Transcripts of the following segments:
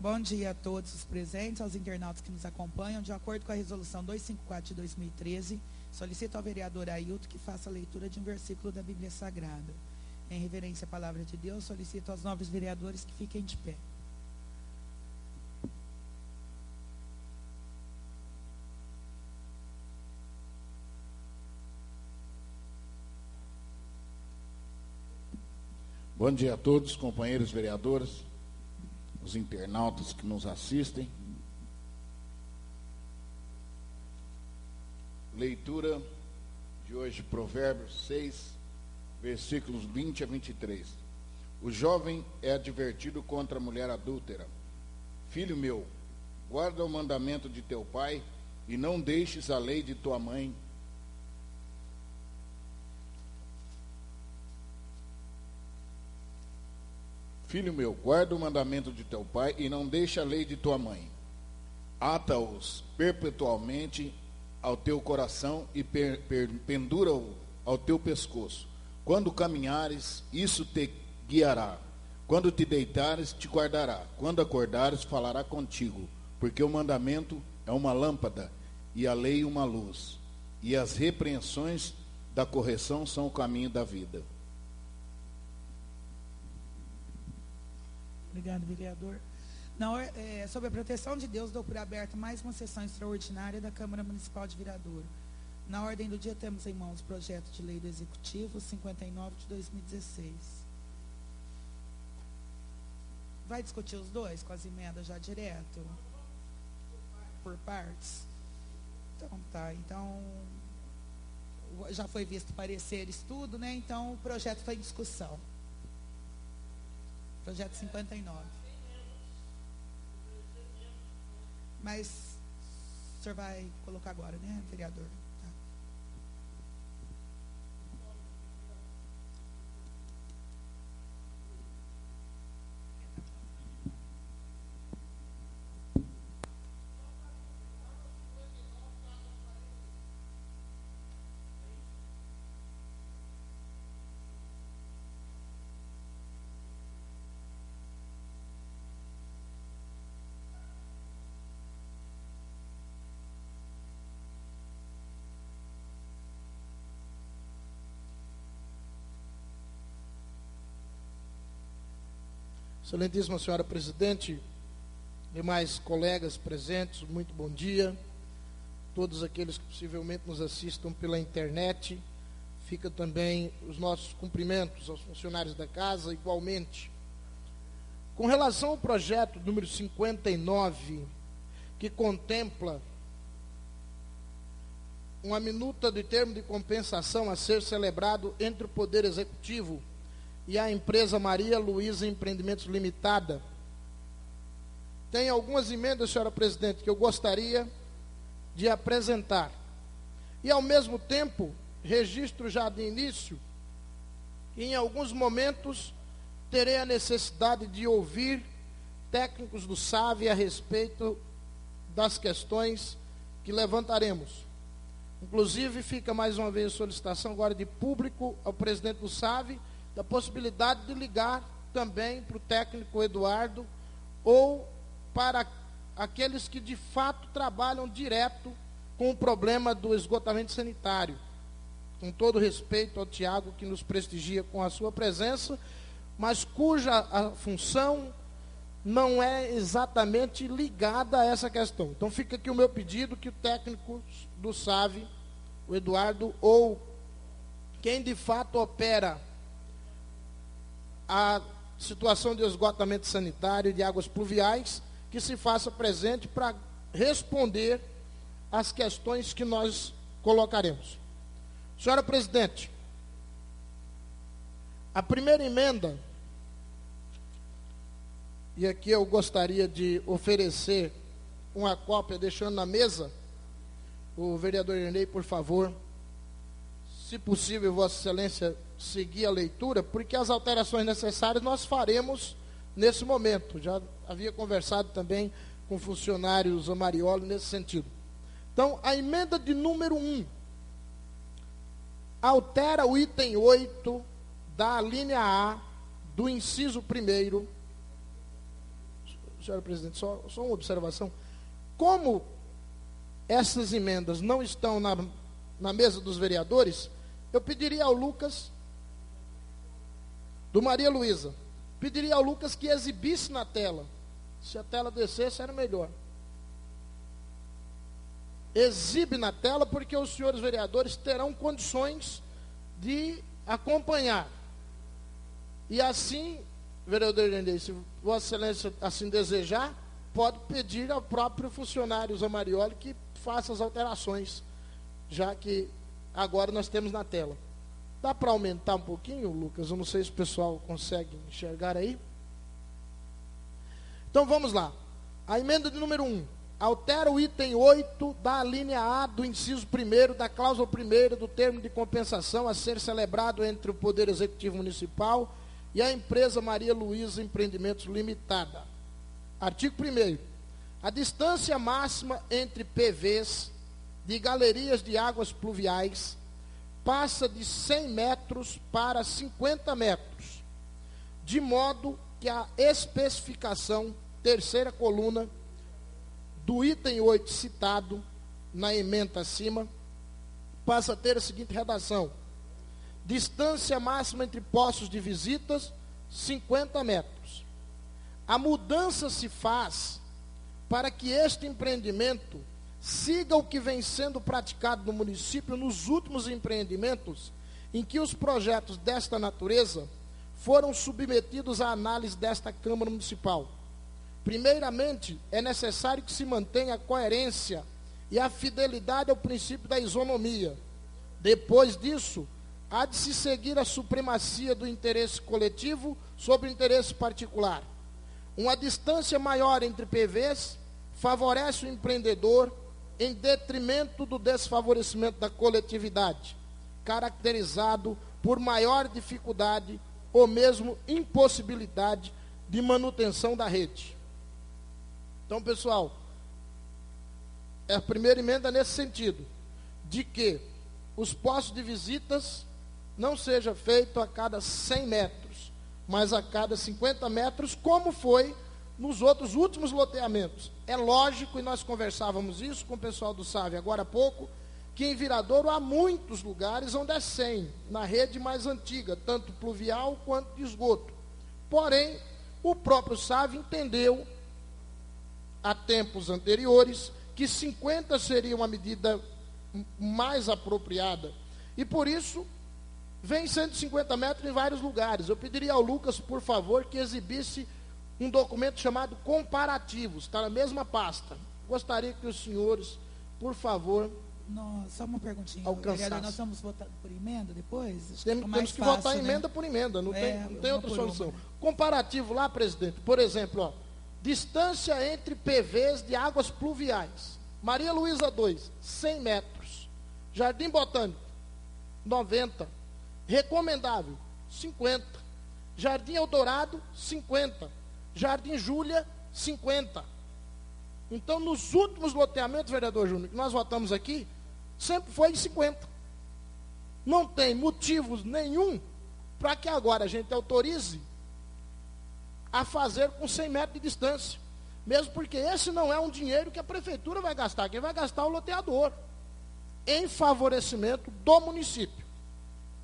Bom dia a todos os presentes, aos internautas que nos acompanham. De acordo com a resolução 254 de 2013, solicito ao vereador Ailton que faça a leitura de um versículo da Bíblia Sagrada. Em reverência à palavra de Deus, solicito aos nobres vereadores que fiquem de pé. Bom dia a todos, companheiros vereadores, os internautas que nos assistem. Leitura de hoje, Provérbios 6, versículos 20 a 23. O jovem é advertido contra a mulher adúltera. Filho meu, guarda o mandamento de teu pai e não deixes a lei de tua mãe. Filho meu, guarda o mandamento de teu pai e não deixa a lei de tua mãe. Ata-os perpetualmente ao teu coração e pendura-o ao teu pescoço. Quando caminhares, isso te guiará. Quando te deitares, te guardará. Quando acordares, falará contigo. Porque o mandamento é uma lâmpada e a lei uma luz. E as repreensões da correção são o caminho da vida. Obrigado, vereador. Sobre a proteção de Deus, dou por aberta mais uma sessão extraordinária da Câmara Municipal de Viradouro. Na ordem do dia, temos em mãos o projeto de lei do Executivo 59 de 2016. Vai discutir os dois com as emendas já direto? Por partes? Então, tá. Então, já foi visto pareceres, tudo, né? Então, o projeto está em discussão. Projeto 59. Mas o senhor vai colocar agora, né, vereador? Tá. Excelentíssima senhora presidente, demais colegas presentes, muito bom dia. Todos aqueles que possivelmente nos assistam pela internet, fica também os nossos cumprimentos aos funcionários da casa, igualmente. Com relação ao projeto número 59, que contempla uma minuta de termo de compensação a ser celebrado entre o Poder Executivo e a empresa Maria Luísa Empreendimentos Limitada. Tem algumas emendas, senhora presidente, que eu gostaria de apresentar. E, ao mesmo tempo, registro já de início que, em alguns momentos, terei a necessidade de ouvir técnicos do SAV a respeito das questões que levantaremos. Inclusive, fica mais uma vez a solicitação agora de público ao presidente do SAV, da possibilidade de ligar também para o técnico Eduardo ou para aqueles que de fato trabalham direto com o problema do esgotamento sanitário. Com todo respeito ao Tiago, que nos prestigia com a sua presença, mas cuja a função não é exatamente ligada a essa questão. Então fica aqui o meu pedido que o técnico do SAV, o Eduardo, ou quem de fato opera a situação de esgotamento sanitário e de águas pluviais, que se faça presente para responder às questões que nós colocaremos. Senhora presidente, a primeira emenda, e aqui eu gostaria de oferecer uma cópia, deixando na mesa, o vereador Ernei, por favor, se possível, Vossa Excelência, seguir a leitura, porque as alterações necessárias nós faremos nesse momento. Já havia conversado também com funcionários Amarioli nesse sentido. Então, a emenda de número 1 altera o item 8 da linha A do inciso 1º. senhora presidente, só uma observação. Como essas emendas não estão na mesa dos vereadores, eu pediria ao Lucas, do Maria Luísa, pediria ao Lucas que exibisse na tela. Se a tela descesse, era melhor. Exibe na tela, porque os senhores vereadores terão condições de acompanhar. E assim, vereador Irandei, se Vossa Excelência assim desejar, pode pedir ao próprio funcionário Zamarioli que faça as alterações, já que agora nós temos na tela. Dá para aumentar um pouquinho, Lucas? Eu não sei se o pessoal consegue enxergar aí. Então vamos lá. A emenda de número 1. Altera o item 8 da linha A do inciso 1º, da cláusula 1ª do termo de compensação a ser celebrado entre o Poder Executivo Municipal e a empresa Maria Luísa Empreendimentos Limitada. Artigo 1º. A distância máxima entre PVs de galerias de águas pluviais passa de 100 metros para 50 metros, de modo que a especificação, terceira coluna, do item 8 citado na ementa acima, passa a ter a seguinte redação: distância máxima entre postos de visitas, 50 metros. A mudança se faz para que este empreendimento siga o que vem sendo praticado no município nos últimos empreendimentos em que os projetos desta natureza foram submetidos à análise desta Câmara Municipal. Primeiramente, é necessário que se mantenha a coerência e a fidelidade ao princípio da isonomia. Depois disso, há de se seguir a supremacia do interesse coletivo sobre o interesse particular. Uma distância maior entre PVs favorece o empreendedor em detrimento do desfavorecimento da coletividade, caracterizado por maior dificuldade ou mesmo impossibilidade de manutenção da rede. Então, pessoal, a primeira emenda nesse sentido, de que os postos de visitas não seja feito a cada 100 metros, mas a cada 50 metros, como foi nos outros últimos loteamentos. É lógico, e nós conversávamos isso com o pessoal do SAV agora há pouco, que em Viradouro há muitos lugares onde é 100, na rede mais antiga, tanto pluvial quanto de esgoto. Porém, o próprio SAV entendeu, há tempos anteriores, que 50 seria uma medida mais apropriada. E por isso, vem 150 metros em vários lugares. Eu pediria ao Lucas, por favor, que exibisse um documento chamado comparativos, está na mesma pasta. Gostaria que os senhores, por favor, só uma perguntinha. Vereador, nós vamos votar por emenda depois? Temos que votar emenda por emenda, não tem outra solução. Comparativo lá, presidente, por exemplo, ó, distância entre PVs de águas pluviais. Maria Luísa 2, 100 metros. Jardim Botânico, 90. Recomendável, 50. Jardim Eldorado, 50. Jardim Júlia, 50. Então, nos últimos loteamentos, vereador Júnior, que nós votamos aqui, sempre foi em 50. Não tem motivos nenhum para que agora a gente autorize a fazer com 100 metros de distância. Mesmo porque esse não é um dinheiro que a prefeitura vai gastar. Quem vai gastar é o loteador, em favorecimento do município.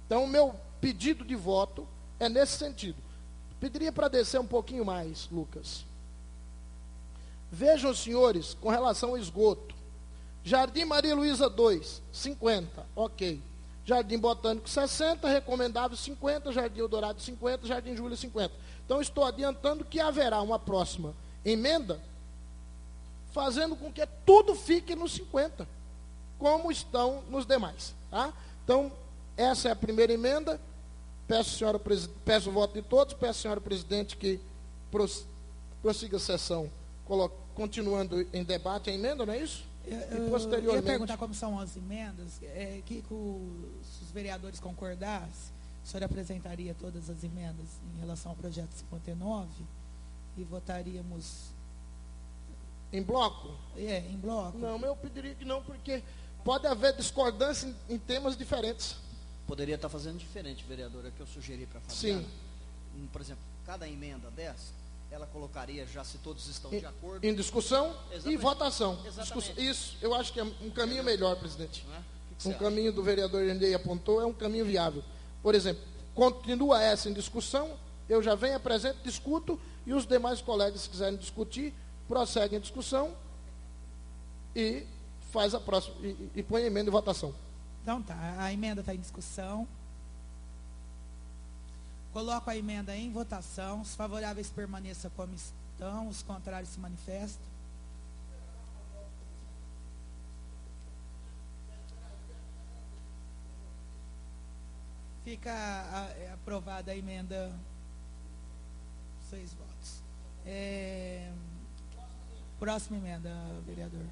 Então, o meu pedido de voto é nesse sentido. Pediria para descer um pouquinho mais, Lucas. Vejam, senhores, com relação ao esgoto. Jardim Maria Luísa 2, 50, ok. Jardim Botânico 60, recomendável 50, Jardim Eldorado 50, Jardim Júlia 50. Então, estou adiantando que haverá uma próxima emenda, fazendo com que tudo fique nos 50, como estão nos demais. Tá? Então, essa é a primeira emenda. Peço o voto de todos, peço à senhora presidente que prossiga a sessão, continuando em debate a emenda, não é isso? E posteriormente... Eu ia perguntar como são as emendas, se os vereadores concordassem, a senhora apresentaria todas as emendas em relação ao projeto 59 e votaríamos... Em bloco? Em bloco. Não, eu pediria que não, porque pode haver discordância em temas diferentes. Poderia estar fazendo diferente, vereadora, que eu sugeri para a Sim. Fabiana. Por exemplo, cada emenda dessa, ela colocaria, já se todos estão de acordo. Em discussão Exatamente. e votação. Exatamente. Isso, eu acho que é um caminho melhor, presidente. Não é? O que você Um acha? caminho do vereador Endei apontou é um caminho viável. Por exemplo, continua essa em discussão, eu já venho, apresento, discuto, e os demais colegas, se quiserem discutir, prosseguem a discussão e faz a próxima, e põe a emenda em votação. Então tá, a emenda está em discussão. Coloco a emenda em votação. Os favoráveis permaneçam como estão, os contrários se manifestam. Fica aprovada a emenda. 6 votos. Próxima emenda, vereador.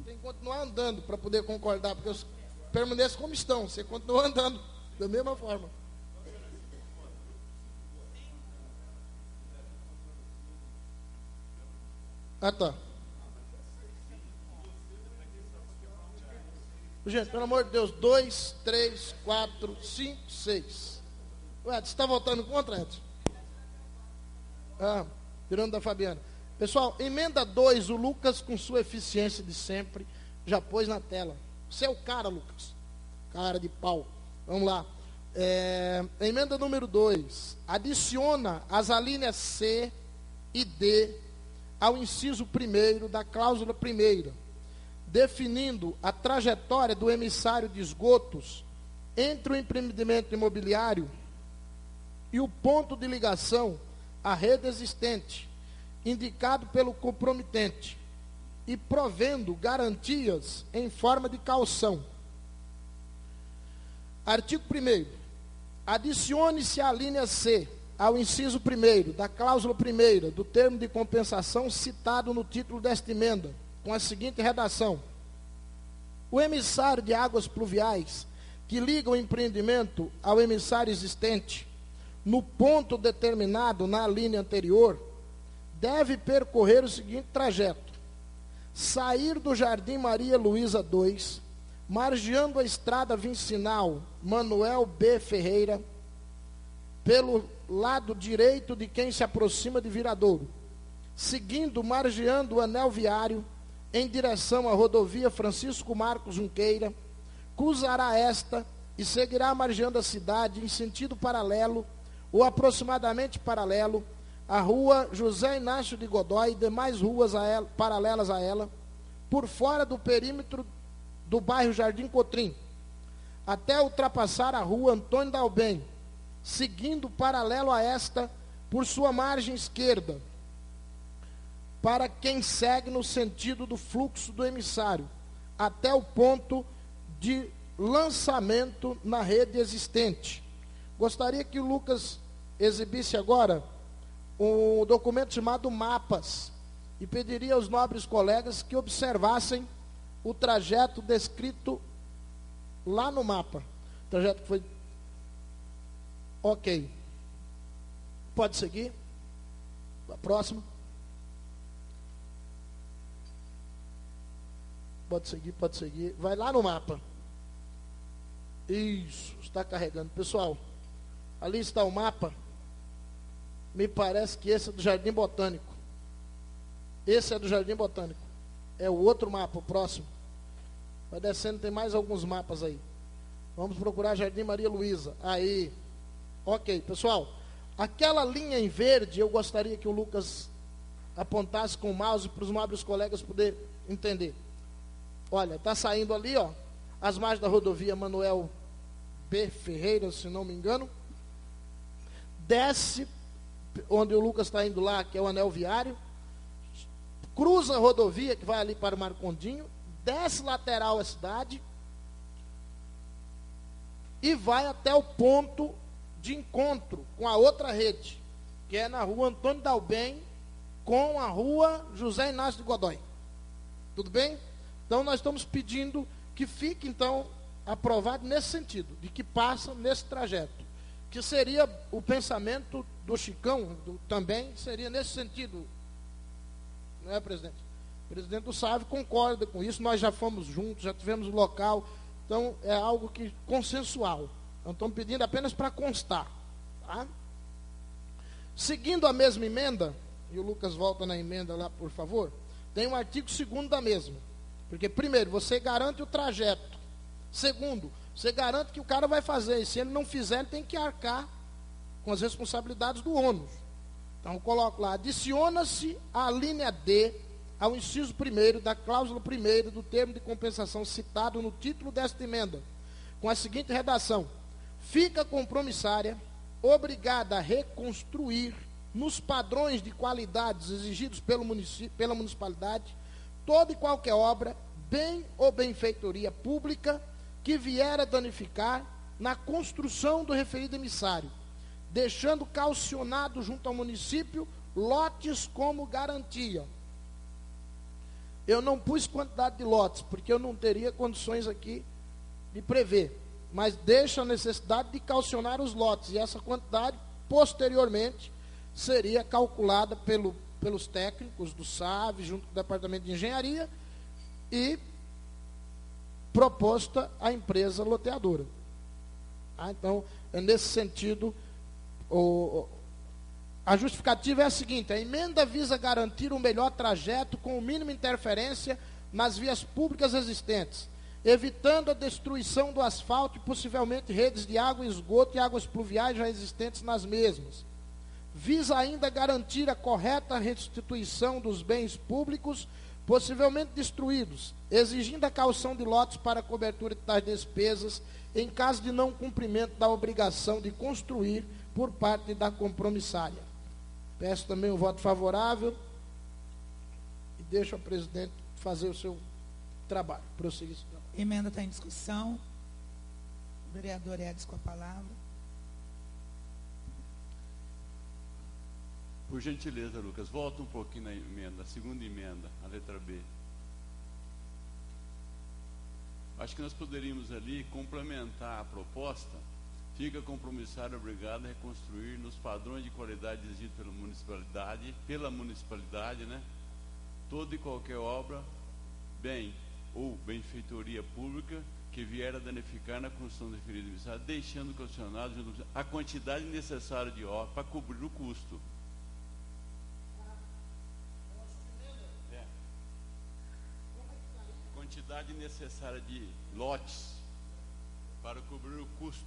Tem que continuar andando para poder concordar, porque os permanecem como estão. Você continua andando da mesma forma. Ah, tá. Gente, pelo amor de Deus, 2, 3, 4, 5, 6. Edson, você está votando contra, Edson? Tirando da Fabiana. Pessoal, emenda 2, o Lucas, com sua eficiência de sempre, já pôs na tela. Você é o cara, Lucas. Cara de pau. Vamos lá. Emenda número 2. Adiciona as alíneas C e D ao inciso 1º da cláusula 1ª, definindo a trajetória do emissário de esgotos entre o empreendimento imobiliário e o ponto de ligação à rede existente, indicado pelo comprometente, e provendo garantias em forma de caução. Artigo 1º. Adicione-se a linha C ao inciso 1º da cláusula 1ª do termo de compensação citado no título desta emenda, com a seguinte redação: o emissário de águas pluviais que liga o empreendimento ao emissário existente no ponto determinado na linha anterior deve percorrer o seguinte trajeto: sair do Jardim Maria Luísa 2, margeando a estrada vicinal Manuel B. Ferreira, pelo lado direito de quem se aproxima de Viradouro, seguindo, margeando o anel viário em direção à rodovia Francisco Marcos Junqueira, cruzará esta e seguirá margeando a cidade em sentido paralelo ou aproximadamente paralelo à rua José Inácio de Godói e demais ruas paralelas a ela, por fora do perímetro do bairro Jardim Cotrim, até ultrapassar a rua Antônio Dalben, seguindo paralelo a esta por sua margem esquerda, para quem segue no sentido do fluxo do emissário, até o ponto de lançamento na rede existente. Gostaria que o Lucas exibisse agora um documento chamado Mapas, e pediria aos nobres colegas que observassem o trajeto descrito lá no mapa. O trajeto que foi... Ok. Pode seguir. A próxima. Pode seguir, pode seguir. Vai lá no mapa. Isso, está carregando. Pessoal, ali está o mapa. Me parece que esse é do Jardim Botânico. Esse é do Jardim Botânico. É o outro mapa, o próximo. Vai descendo, tem mais alguns mapas aí. Vamos procurar Jardim Maria Luísa. Aí. Ok, pessoal. Aquela linha em verde, eu gostaria que o Lucas apontasse com o mouse para os nobres colegas poderem entender. Olha, está saindo ali, ó, as margens da rodovia Manuel B. Ferreira, se não me engano. Desce, onde o Lucas está indo lá, que é o anel viário. Cruza a rodovia, que vai ali para o Marcondinho. Desce lateral à cidade. E vai até o ponto de encontro com a outra rede, que é na rua Antônio Dalben, com a rua José Inácio de Godói. Tudo bem? Então nós estamos pedindo que fique então aprovado nesse sentido, de que passa nesse trajeto, que seria o pensamento do Chicão, também seria nesse sentido, não é, presidente? O presidente do SAV concorda com isso, nós já fomos juntos, já tivemos o local, então é algo que consensual. Não estamos pedindo apenas para constar, tá? Seguindo a mesma emenda, e o Lucas volta na emenda lá, por favor, tem um artigo 2º da mesma. Porque, primeiro, você garante o trajeto. Segundo, você garante que o cara vai fazer. E se ele não fizer, ele tem que arcar com as responsabilidades do ônus. Então, eu coloco lá, adiciona-se a linha D ao inciso 1º da cláusula 1ª do termo de compensação citado no título desta emenda, com a seguinte redação: fica a compromissária obrigada a reconstruir nos padrões de qualidades exigidos pela municipalidade toda e qualquer obra, bem ou benfeitoria pública que vier a danificar na construção do referido emissário, deixando calcionado junto ao município lotes como garantia. Eu não pus quantidade de lotes, porque eu não teria condições aqui de prever, mas deixa a necessidade de calcionar os lotes, e essa quantidade, posteriormente, seria calculada pelos técnicos do SAV, junto com o Departamento de Engenharia, e proposta à empresa loteadora. Então, nesse sentido, a justificativa é a seguinte: a emenda visa garantir um melhor trajeto com o mínimo interferência nas vias públicas existentes, evitando a destruição do asfalto e possivelmente redes de água e esgoto e águas pluviais já existentes nas mesmas. Visa ainda garantir a correta restituição dos bens públicos possivelmente destruídos, exigindo a caução de lotes para a cobertura de tais despesas em caso de não cumprimento da obrigação de construir por parte da compromissária. Peço também um voto favorável e deixo ao presidente fazer o seu trabalho, prosseguir esse trabalho. Emenda está em discussão. O vereador Edson com a palavra. Por gentileza, Lucas, volta um pouquinho na emenda, a segunda emenda, a letra B. Acho que nós poderíamos ali complementar a proposta. Fica compromissário obrigado a reconstruir nos padrões de qualidade exigidos pela municipalidade, né? Toda e qualquer obra, bem ou benfeitoria pública que vier a danificar na construção do referido emissário, deixando calcionado a quantidade necessária de obra para cobrir o custo. Quantidade necessária de lotes para cobrir o custo.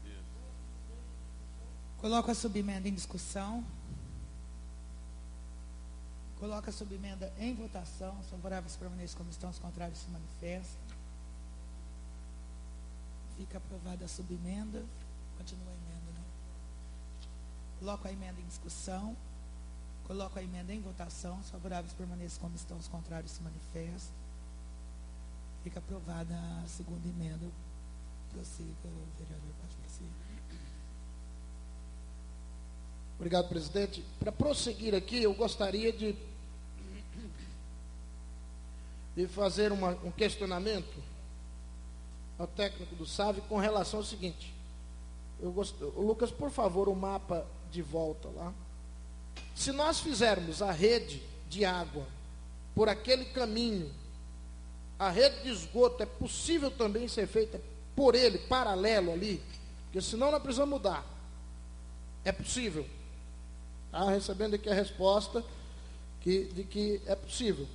Isso. Coloco a subemenda em discussão. Coloco a subemenda em votação. Os favoráveis permanecem como estão, os contrários se manifestam. Fica aprovada a subemenda. Continua a emenda, né? Coloco a emenda em discussão. Coloco a emenda em votação. Os favoráveis permanecem como estão, os contrários se manifestam. Fica aprovada a segunda emenda. Prossiga, vereador, pode prosseguir. Obrigado, presidente. Para prosseguir aqui, eu gostaria de fazer um questionamento ao técnico do SAV com relação ao seguinte. Lucas, por favor, o mapa de volta lá. Se nós fizermos a rede de água por aquele caminho, a rede de esgoto é possível também ser feita por ele, paralelo ali, porque senão nós precisamos mudar. É possível. Tá recebendo aqui a resposta de que é possível.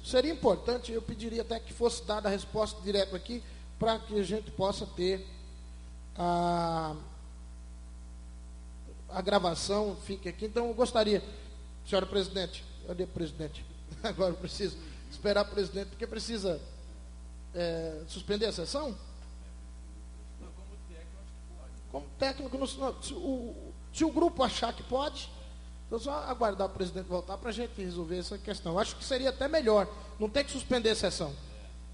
Seria importante, eu pediria até que fosse dada a resposta direta aqui, para que a gente possa ter a gravação, fique aqui. Então, eu gostaria, senhora presidente, cadê o presidente? Agora eu preciso esperar o presidente, porque precisa suspender a sessão? Como técnico, se o grupo achar que pode, então só aguardar o presidente voltar para a gente resolver essa questão. Acho que seria até melhor, não tem que suspender a sessão.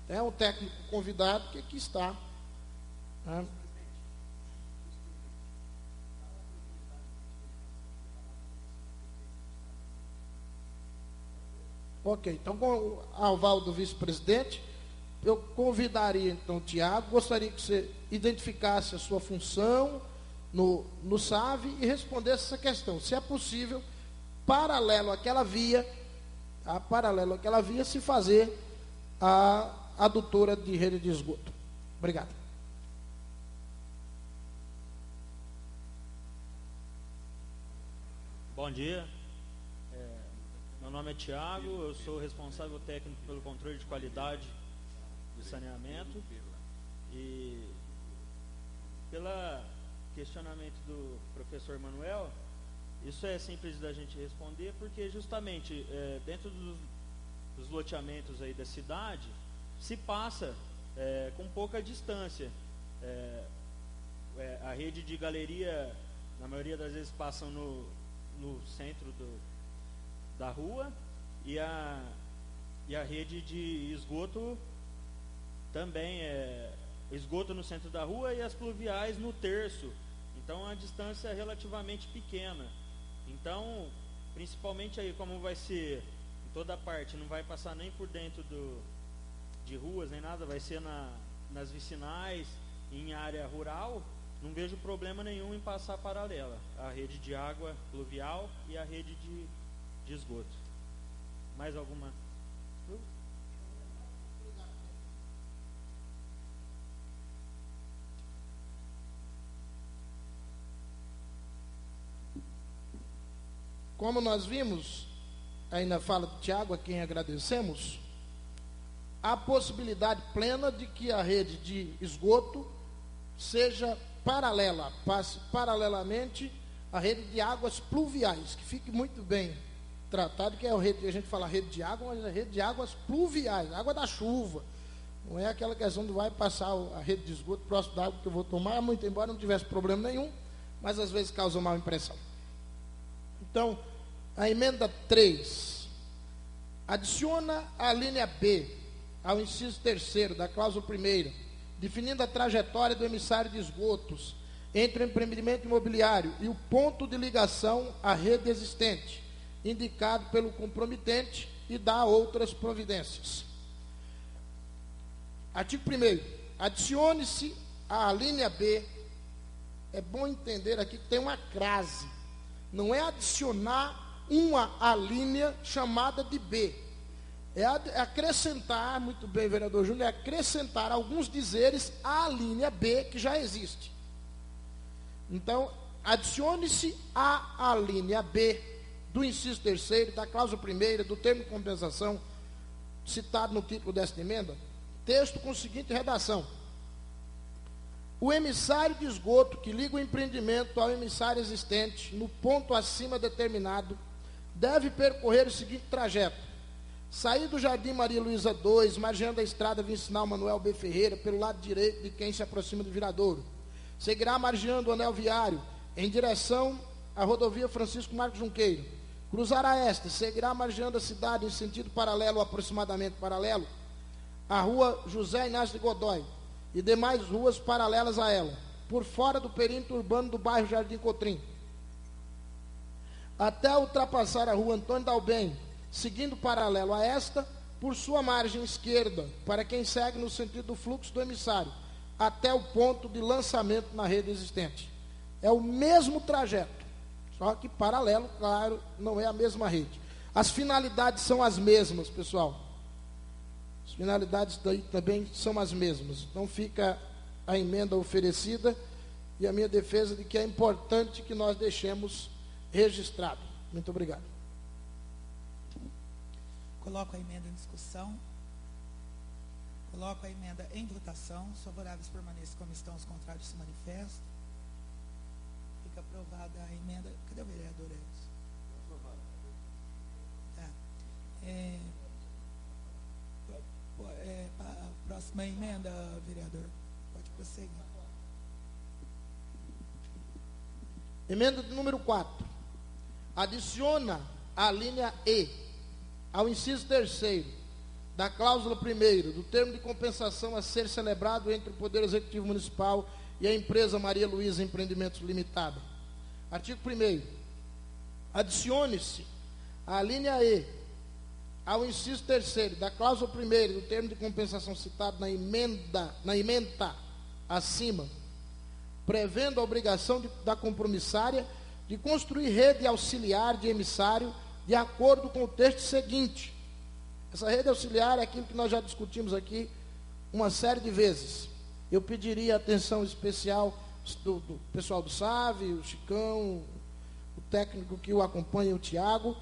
É um técnico convidado que aqui está. Né? Ok, então com o aval do vice-presidente, eu convidaria então o Tiago, gostaria que você identificasse a sua função no SAV e respondesse essa questão. Se é possível, paralelo àquela via, a paralelo àquela via, se fazer a adutora de rede de esgoto. Obrigado. Bom dia, meu nome é Tiago, eu sou responsável técnico pelo controle de qualidade de saneamento e pelo questionamento do professor Manuel, isso é simples da gente responder porque justamente dentro dos loteamentos aí da cidade se passa com pouca distância, a rede de galeria na maioria das vezes passam no centro da rua e a rede de esgoto também esgoto no centro da rua e as pluviais no terço. Então a distância é relativamente pequena. Então, principalmente aí como vai ser em toda parte, não vai passar nem por dentro de ruas nem nada, vai ser nas vicinais, em área rural. Não vejo problema nenhum em passar paralela a rede de água pluvial e a rede de esgoto. Mais alguma? Como nós vimos, aí na fala do Tiago, a quem agradecemos, há possibilidade plena de que a rede de esgoto seja paralela, passe paralelamente à rede de águas pluviais, que fique muito bem tratado, que é a rede, a gente fala rede de água, mas é a rede de águas pluviais, água da chuva. Não é aquela questão de vai passar a rede de esgoto próximo da água que eu vou tomar, muito embora não tivesse problema nenhum, mas às vezes causa mal impressão. Então, a emenda 3 adiciona a linha B ao inciso 3º da cláusula 1ª, definindo a trajetória do emissário de esgotos entre o empreendimento imobiliário e o ponto de ligação à rede existente, indicado pelo compromitente, e dá outras providências. Artigo 1º. Adicione-se à linha B. É bom entender aqui que tem uma crase. Não é adicionar uma alínea chamada de B. É acrescentar, muito bem, vereador Júnior, é acrescentar alguns dizeres à linha B que já existe. Então, adicione-se à linha B do inciso 3º, da cláusula 1ª, do termo de compensação, citado no título desta emenda, texto com a seguinte redação: o emissário de esgoto que liga o empreendimento ao emissário existente, no ponto acima determinado, deve percorrer o seguinte trajeto: sair do Jardim Maria Luísa II, margeando a estrada Vicinal Manuel B. Ferreira, pelo lado direito de quem se aproxima do Viradouro. Seguirá margeando o anel viário em direção à rodovia Francisco Marcos Junqueiro. Cruzará esta, seguirá margeando a cidade em sentido paralelo, ou aproximadamente paralelo, à rua José Inácio de Godoy e demais ruas paralelas a ela, por fora do perímetro urbano do bairro Jardim Cotrim, até ultrapassar a rua Antônio Dalben, seguindo paralelo a esta, por sua margem esquerda, para quem segue no sentido do fluxo do emissário, até o ponto de lançamento na rede existente. É o mesmo trajeto, só que paralelo, claro, não é a mesma rede. As finalidades são as mesmas, pessoal. As finalidades daí também são as mesmas. Então fica a emenda oferecida e a minha defesa de que é importante que nós deixemos registrado. Muito obrigado. Coloco a emenda em discussão. Coloco a emenda em votação. Os favoráveis permaneçam como estão, os contrários se manifestam. Fica aprovada a emenda. Cadê o vereador Edson? Tá. A próxima emenda, vereador. Pode prosseguir. Emenda de número 4. Adiciona a linha E ao inciso 3º da cláusula 1ª do termo de compensação a ser celebrado entre o Poder Executivo Municipal e a empresa Maria Luísa Empreendimentos Limitada. Artigo 1º. Adicione-se a linha E ao inciso 3º da cláusula 1ª do termo de compensação citado na emenda acima, prevendo a obrigação da compromissária de construir rede auxiliar de emissário de acordo com o texto seguinte, Essa rede auxiliar é aquilo que nós já discutimos aqui uma série de vezes. Eu pediria atenção especial do pessoal do SAV, o Chicão, o técnico que o acompanha, o Tiago,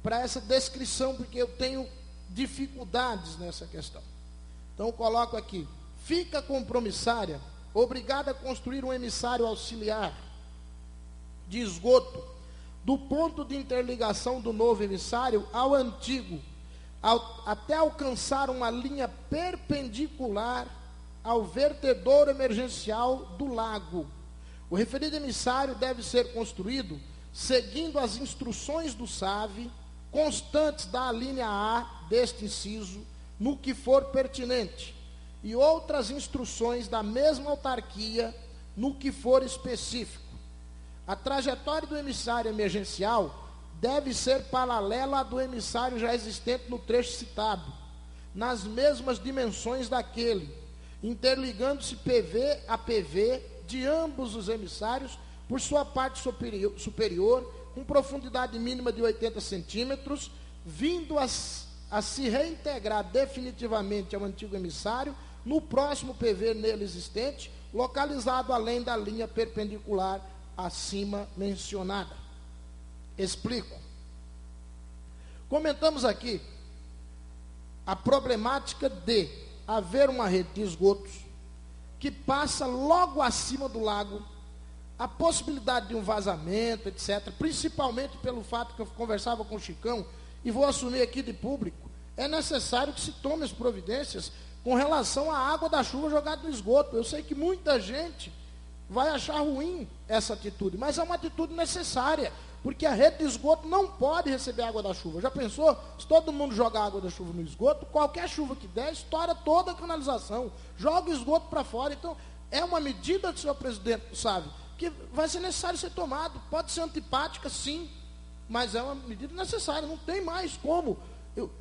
para essa descrição, porque eu tenho dificuldades nessa questão. Então, eu coloco aqui: fica a compromissária obrigada a construir um emissário auxiliar de esgoto do ponto de interligação do novo emissário ao antigo, até alcançar uma linha perpendicular ao vertedouro emergencial do lago. O referido emissário deve ser construído seguindo as instruções do SAV, constantes da linha A deste inciso, no que for pertinente, e outras instruções da mesma autarquia, no que for específico. A trajetória do emissário emergencial deve ser paralela à do emissário já existente no trecho citado, nas mesmas dimensões daquele, interligando-se PV a PV de ambos os emissários por sua parte superior, com profundidade mínima de 80 centímetros, vindo a se reintegrar definitivamente ao antigo emissário no próximo PV nele existente, localizado além da linha perpendicular acima mencionada. Explico. Comentamos aqui a problemática de haver uma rede de esgotos que passa logo acima do lago, a possibilidade de um vazamento, etc., principalmente pelo fato que eu conversava com o Chicão, e vou assumir aqui de público, é necessário que se tome as providências com relação à água da chuva jogada no esgoto. Eu sei que muita gente vai achar ruim essa atitude, mas é uma atitude necessária, porque a rede de esgoto não pode receber água da chuva. Já pensou? Se todo mundo jogar água da chuva no esgoto, qualquer chuva que der, estoura toda a canalização, joga o esgoto para fora. Então, é uma medida do senhor presidente, sabe, que vai ser necessário ser tomado. Pode ser antipática, sim, mas é uma medida necessária, não tem mais como.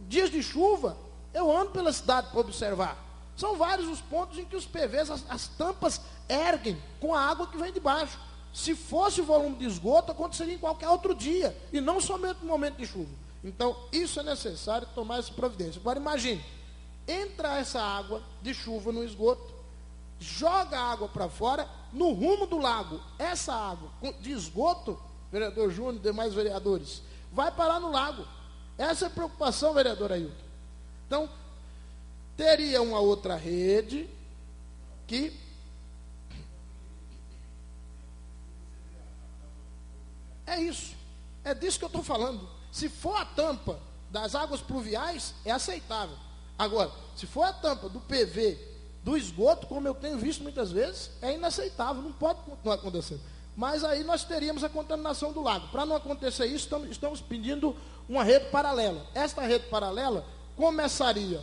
Dias de chuva, eu ando pela cidade para observar. São vários os pontos em que os PVs, as tampas erguem com a água que vem de baixo. Se fosse volume de esgoto, aconteceria em qualquer outro dia, e não somente no momento de chuva. Então, isso é necessário tomar essa providência. Agora, imagine, entra essa água de chuva no esgoto, joga a água para fora, no rumo do lago. Essa água de esgoto, vereador Júnior e demais vereadores, vai parar no lago. Essa é a preocupação, vereador Ailton. Então, teria uma outra rede que... É isso. É disso que eu estou falando. Se for a tampa das águas pluviais, é aceitável. Agora, se for a tampa do PV, do esgoto, como eu tenho visto muitas vezes, é inaceitável, não pode continuar acontecendo. Mas aí nós teríamos a contaminação do lago. Para não acontecer isso, estamos pedindo uma rede paralela. Esta rede paralela começaria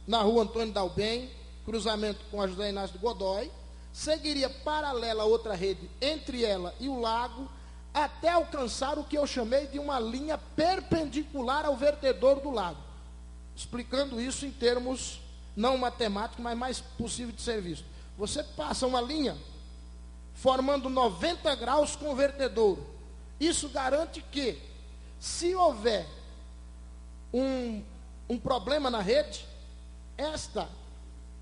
na rua Antônio Dalben, cruzamento com a José Inácio de Godoy, seguiria paralela a outra rede entre ela e o lago, até alcançar o que eu chamei de uma linha perpendicular ao vertedouro do lago. Explicando isso em termos não matemáticos, mas mais possível de ser visto. Você passa uma linha formando 90 graus com o vertedouro. Isso garante que, se houver um problema na rede,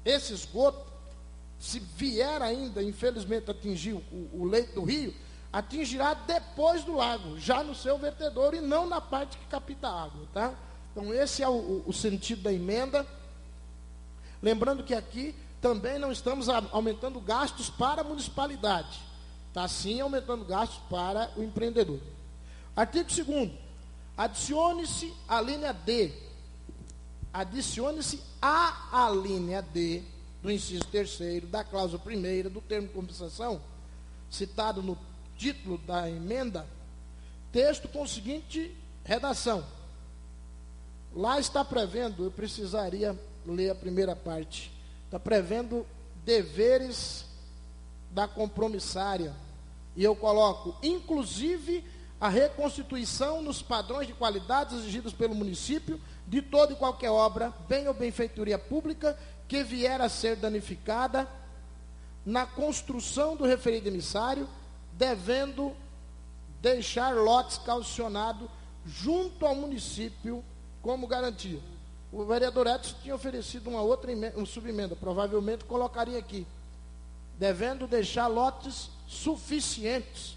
esse esgoto, se vier ainda, infelizmente, atingir o leito do rio, atingirá depois do lago, já no seu vertedouro, e não na parte que capta a água, tá? Então, esse é o sentido da emenda. Lembrando que aqui também não estamos aumentando gastos para a municipalidade, está sim aumentando gastos para o empreendedor. Artigo 2º, adicione-se a linha D, adicione-se a linha D do inciso 3º da cláusula 1ª do termo de compensação, citado no título da emenda, texto com a seguinte redação. Lá está prevendo, eu precisaria ler a primeira parte, está prevendo deveres da compromissária, e eu coloco, inclusive, a reconstituição nos padrões de qualidade exigidos pelo município de toda e qualquer obra, bem ou benfeitoria pública, que vier a ser danificada na construção do referido emissário, devendo deixar lotes calcionados junto ao município como garantia. O vereador Edson tinha oferecido uma outra subemenda, provavelmente colocaria aqui, devendo deixar lotes suficientes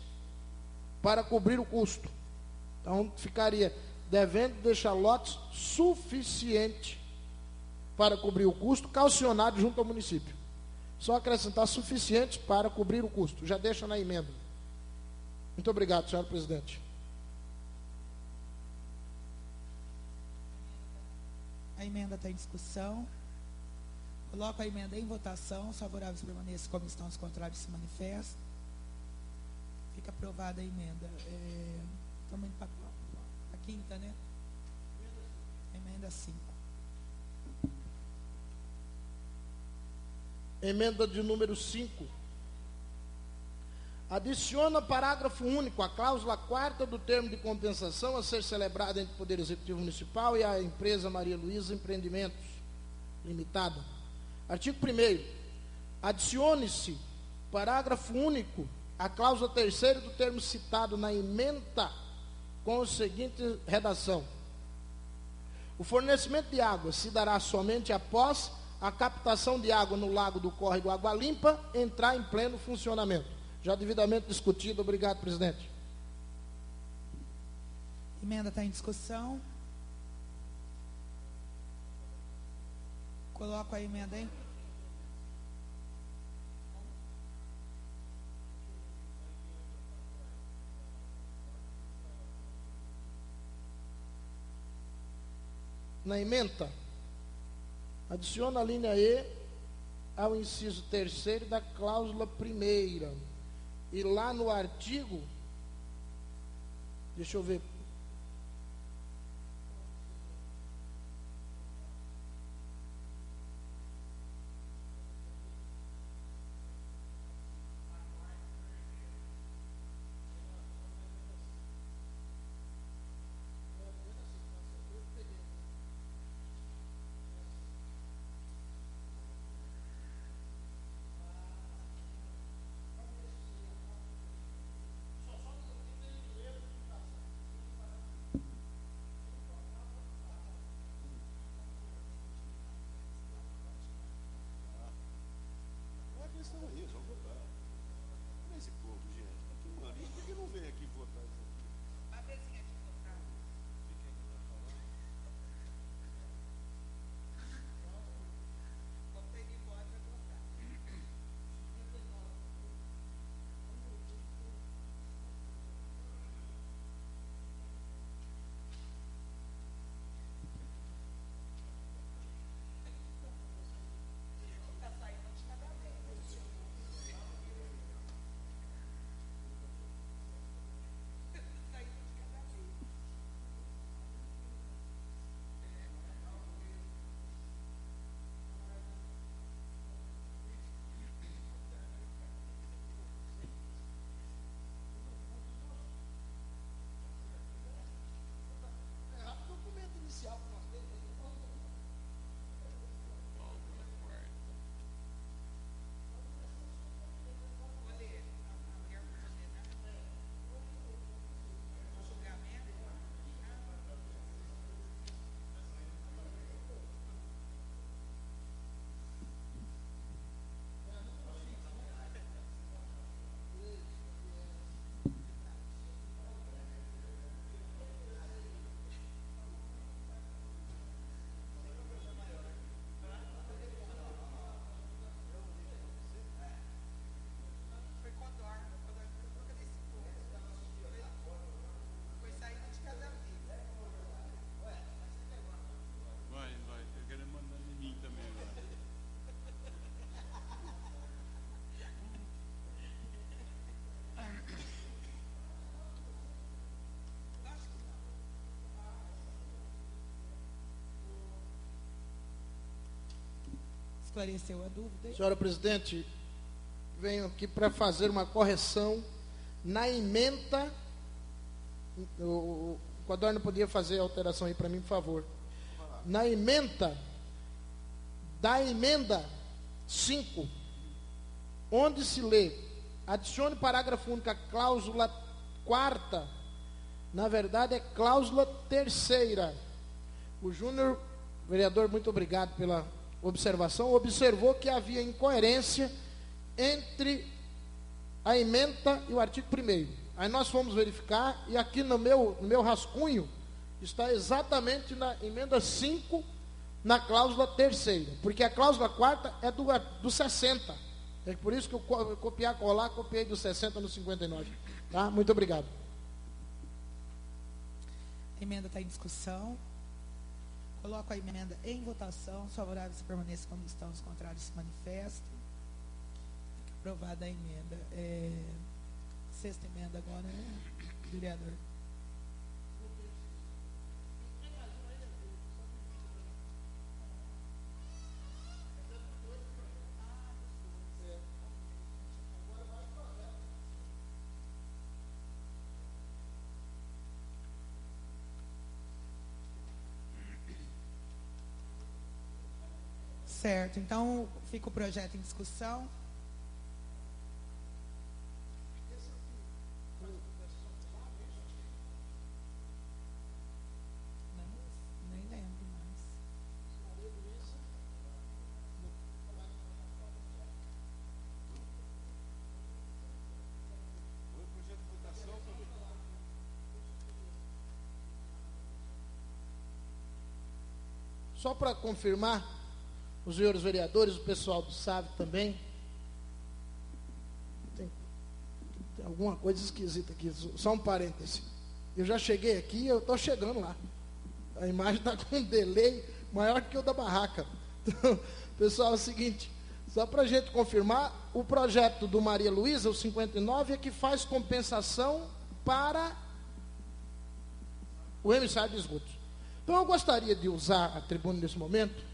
para cobrir o custo. Então ficaria, devendo deixar lotes suficientes para cobrir o custo, calcionado junto ao município. Só acrescentar suficientes para cobrir o custo. Já deixa na emenda. Muito obrigado, senhor presidente. A emenda está em discussão. Coloco a emenda em votação. Os favoráveis permaneçam como estão, os contrários se manifestam. Fica aprovada a emenda. Estamos indo para a quinta, né? Emenda 5. Emenda de número 5. Adiciona parágrafo único a cláusula 4ª do termo de compensação a ser celebrada entre o Poder Executivo Municipal e a empresa Maria Luísa Empreendimentos Limitada. Artigo 1º. Adicione-se parágrafo único a cláusula 3ª do termo citado na ementa com a seguinte redação: o fornecimento de água se dará somente após a captação de água no lago do córrego Água Limpa entrar em pleno funcionamento. Já devidamente discutido. Obrigado, presidente. Emenda está em discussão. Coloco a emenda em. Na ementa, adiciona a linha E ao inciso 3º da cláusula 1ª. E lá no artigo, deixa eu ver. Esclareceu a dúvida? Senhora presidente, venho aqui para fazer uma correção na ementa. O Codorna podia fazer a alteração aí para mim, por favor. Na ementa da emenda 5, onde se lê, adicione parágrafo único a cláusula 4ª, na verdade é cláusula 3ª. O Júnior Vereador, muito obrigado pela observação. Observou que havia incoerência entre a ementa e o artigo 1º. Aí nós fomos verificar, e aqui no meu rascunho, está exatamente na emenda 5, na cláusula 3ª, porque a cláusula 4ª é do 60. É por isso que eu copiei colar, copiei do 60 no 59. Tá? Muito obrigado. A emenda está em discussão. Coloco a emenda em votação. Os favoráveis se permaneçam como estão, os contrários se manifestem. Aprovada a emenda. Sexta emenda agora, né, vereador? Certo, então fica o projeto em discussão. Nem lembro mais. Só para confirmar, os senhores vereadores, o pessoal do SAV também. Tem alguma coisa esquisita aqui, só um parêntese. Eu já cheguei aqui, eu estou chegando lá. A imagem está com um delay maior que o da barraca. Então, pessoal, é o seguinte, só para a gente confirmar, o projeto do Maria Luísa, o 59, é que faz compensação para o emissário de esgotos. Então, eu gostaria de usar a tribuna nesse momento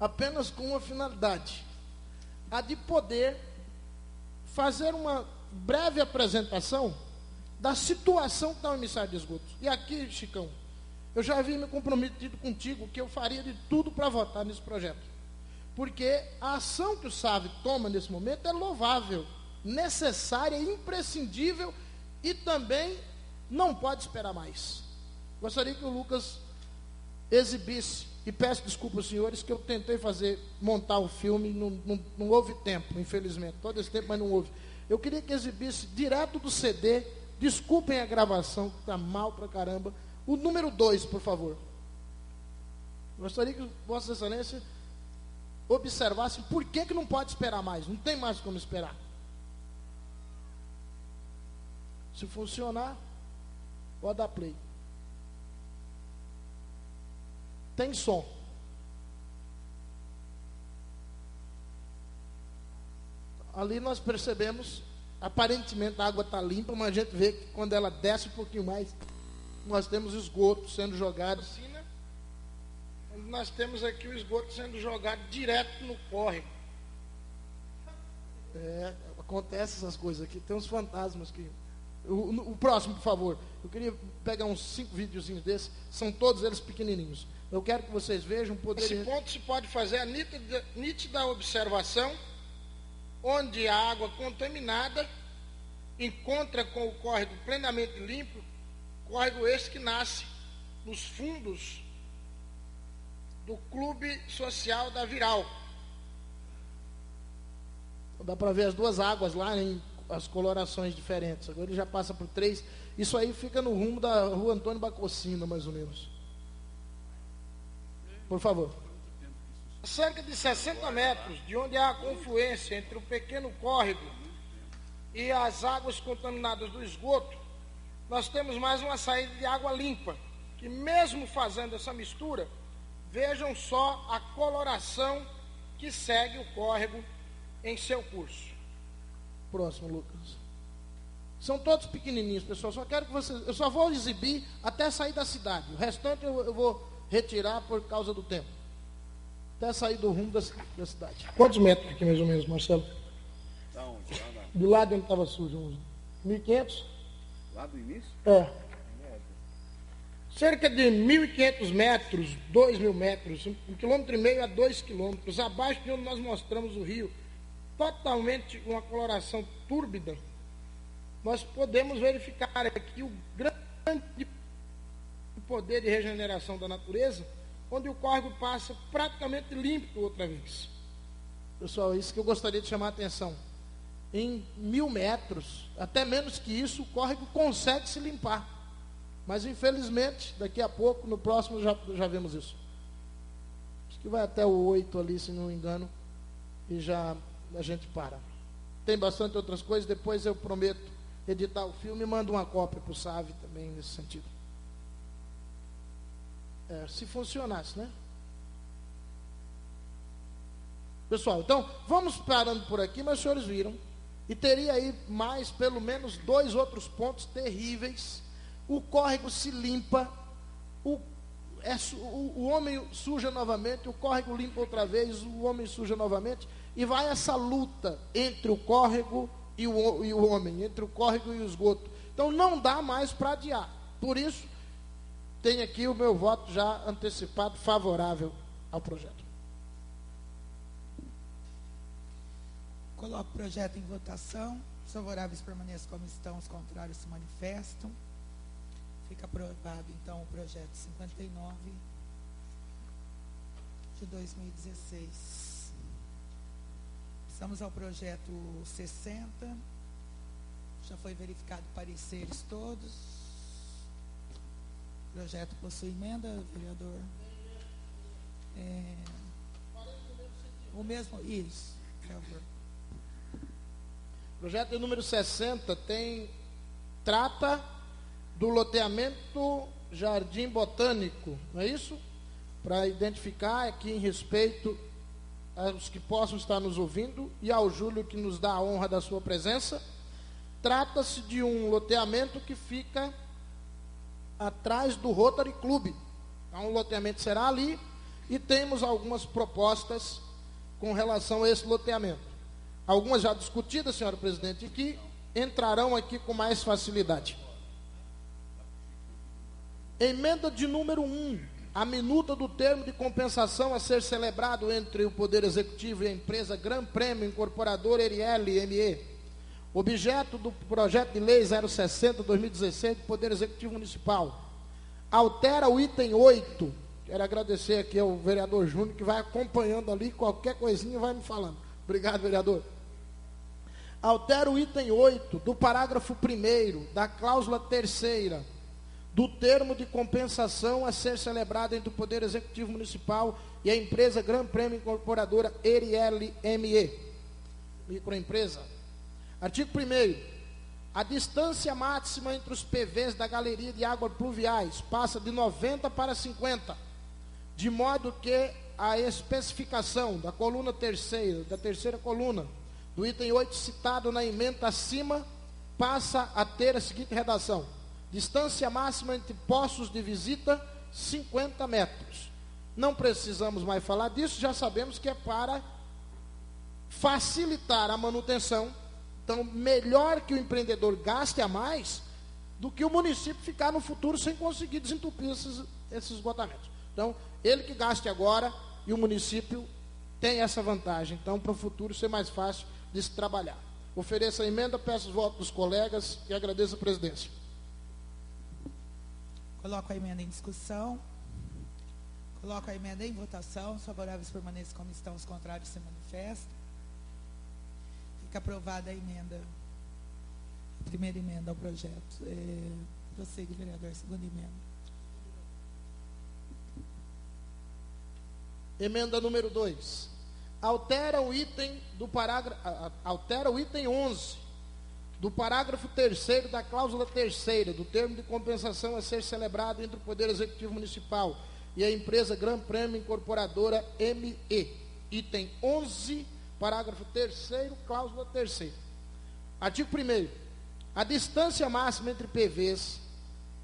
apenas com uma finalidade, a de poder fazer uma breve apresentação da situação que está o emissário de esgotos. E aqui, Chicão, eu já havia me comprometido contigo que eu faria de tudo para votar nesse projeto, porque a ação que o SAV toma nesse momento é louvável, necessária, imprescindível e também não pode esperar mais. Gostaria que o Lucas exibisse, e peço desculpa aos senhores que eu tentei montar o filme, não houve tempo, infelizmente, todo esse tempo, mas não houve. Eu queria que exibisse direto do CD, desculpem a gravação, que está mal pra caramba, o número 2, por favor. Gostaria que Vossa Excelência observasse por que não pode esperar mais, não tem mais como esperar. Se funcionar, pode dar play. Tem som. Ali nós percebemos, aparentemente a água está limpa, mas a gente vê que quando ela desce um pouquinho mais, nós temos esgoto sendo jogado. Nós temos aqui o esgoto sendo jogado direto no córrego. Acontece essas coisas aqui, tem uns fantasmas aqui. O próximo, por favor. Eu queria pegar uns 5 videozinhos desses, são todos eles pequenininhos. Eu quero que vocês vejam o poder. Nesse ponto se pode fazer a nítida observação, onde a água contaminada encontra com o córrego plenamente limpo, córrego esse que nasce nos fundos do Clube Social da Viral. Dá para ver as duas águas lá em as colorações diferentes. Agora ele já passa por 3. Isso aí fica no rumo da rua Antônio Bacocina, mais ou menos. Por favor. A cerca de 60 metros de onde há a confluência entre o pequeno córrego e as águas contaminadas do esgoto, nós temos mais uma saída de água limpa, que mesmo fazendo essa mistura, vejam só a coloração que segue o córrego em seu curso. Próximo, Lucas. São todos pequenininhos, pessoal. Só quero que vocês, eu só vou exibir até sair da cidade. O restante eu vou retirar por causa do tempo. Até sair do rumo da cidade. Quantos metros aqui mais ou menos, Marcelo? Do lado onde estava sujo, uns 1.500? Lá do início? Cerca de 1.500 metros, 2.000 metros, 1,5 km a 2 km, abaixo de onde nós mostramos o rio, totalmente uma coloração túrbida, nós podemos verificar aqui o grande poder de regeneração da natureza, onde o córrego passa praticamente limpo outra vez. Pessoal, isso que eu gostaria de chamar a atenção. Em 1000 metros, até menos que isso, o córrego consegue se limpar. Mas infelizmente, daqui a pouco, no próximo, já vemos isso. Acho que vai até o 8 ali, se não me engano, e já a gente para. Tem bastante outras coisas, depois eu prometo editar o filme e mando uma cópia para o SAV também nesse sentido. Se funcionasse, né? Pessoal, então, vamos parando por aqui, mas os senhores viram. E teria aí mais, pelo menos, 2 outros pontos terríveis. O córrego se limpa, o homem suja novamente, o córrego limpa outra vez, o homem suja novamente, e vai essa luta entre o córrego e o homem, entre o córrego e o esgoto. Então não dá mais para adiar. Por isso, tem aqui o meu voto já antecipado favorável ao projeto. Coloco o projeto em votação. Os favoráveis permaneçam como estão, os contrários se manifestam. Fica aprovado, então, o projeto 59 de 2016. Passamos ao projeto 60. Já foi verificado pareceres todos. O projeto possui emenda, vereador? O mesmo, isso, por favor. Projeto de número 60 trata do loteamento Jardim Botânico, não é isso? Para identificar aqui em respeito aos que possam estar nos ouvindo e ao Júlio que nos dá a honra da sua presença. Trata-se de um loteamento que fica atrás do Rotary Club. Então, o loteamento será ali e temos algumas propostas com relação a esse loteamento. Algumas já discutidas, senhora presidente, e que entrarão aqui com mais facilidade. Emenda de número 1. A minuta do termo de compensação a ser celebrado entre o Poder Executivo e a empresa Gran Prêmio Incorporadora Erielle ME. Objeto do projeto de lei 060/2016 do Poder Executivo Municipal. Altera o item 8. Quero agradecer aqui ao vereador Júnior, que vai acompanhando ali, qualquer coisinha vai me falando. Obrigado, vereador. Altera o item 8 do parágrafo 1º, da cláusula 3ª, do termo de compensação a ser celebrado entre o Poder Executivo Municipal e a empresa Gran Prêmio Incorporadora Erielle ME, microempresa. Artigo 1º. A distância máxima entre os PVs da galeria de águas pluviais passa de 90 para 50, de modo que a especificação da coluna terceira, da terceira coluna, do item 8 citado na emenda acima, passa a ter a seguinte redação: distância máxima entre postos de visita, 50 metros. Não precisamos mais falar disso, já sabemos que é para facilitar a manutenção. Então, melhor que o empreendedor gaste a mais do que o município ficar no futuro sem conseguir desentupir esses esgotamentos. Então, ele que gaste agora e o município tem essa vantagem. Então, para o futuro ser mais fácil de se trabalhar. Ofereço a emenda, peço os votos dos colegas e agradeço a presidência. Coloco a emenda em discussão. Coloco a emenda em votação. Os favoráveis permaneçam como estão, os contrários se manifestam. Fica aprovada a emenda, a primeira emenda ao projeto. Prossegue, vereador, segunda emenda. Emenda número 2. Altera o item 11 do parágrafo 3º da cláusula 3ª do termo de compensação a ser celebrado entre o Poder Executivo Municipal e a empresa Gran Prêmio Incorporadora ME. Item 11, parágrafo 3º, cláusula 3ª. Artigo 1º. A distância máxima entre PVs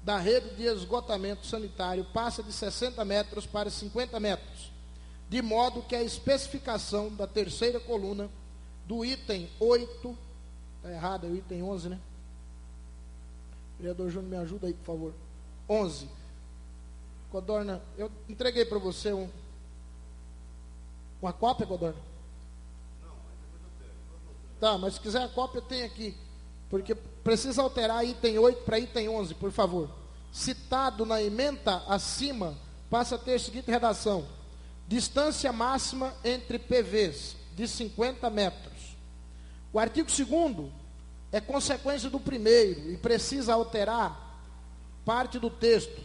da rede de esgotamento sanitário passa de 60 metros para 50 metros, de modo que a especificação da terceira coluna do item 8, está errado, é o item 11, né? Vereador Júnior, me ajuda aí, por favor. 11. Codorna, eu entreguei para você uma cópia, Codorna? Tá, mas se quiser a cópia, tem aqui. Porque precisa alterar item 8 para item 11, por favor. Citado na emenda acima, passa a ter a seguinte redação: distância máxima entre PVs, de 50 metros. O artigo 2º é consequência do primeiro e precisa alterar parte do texto.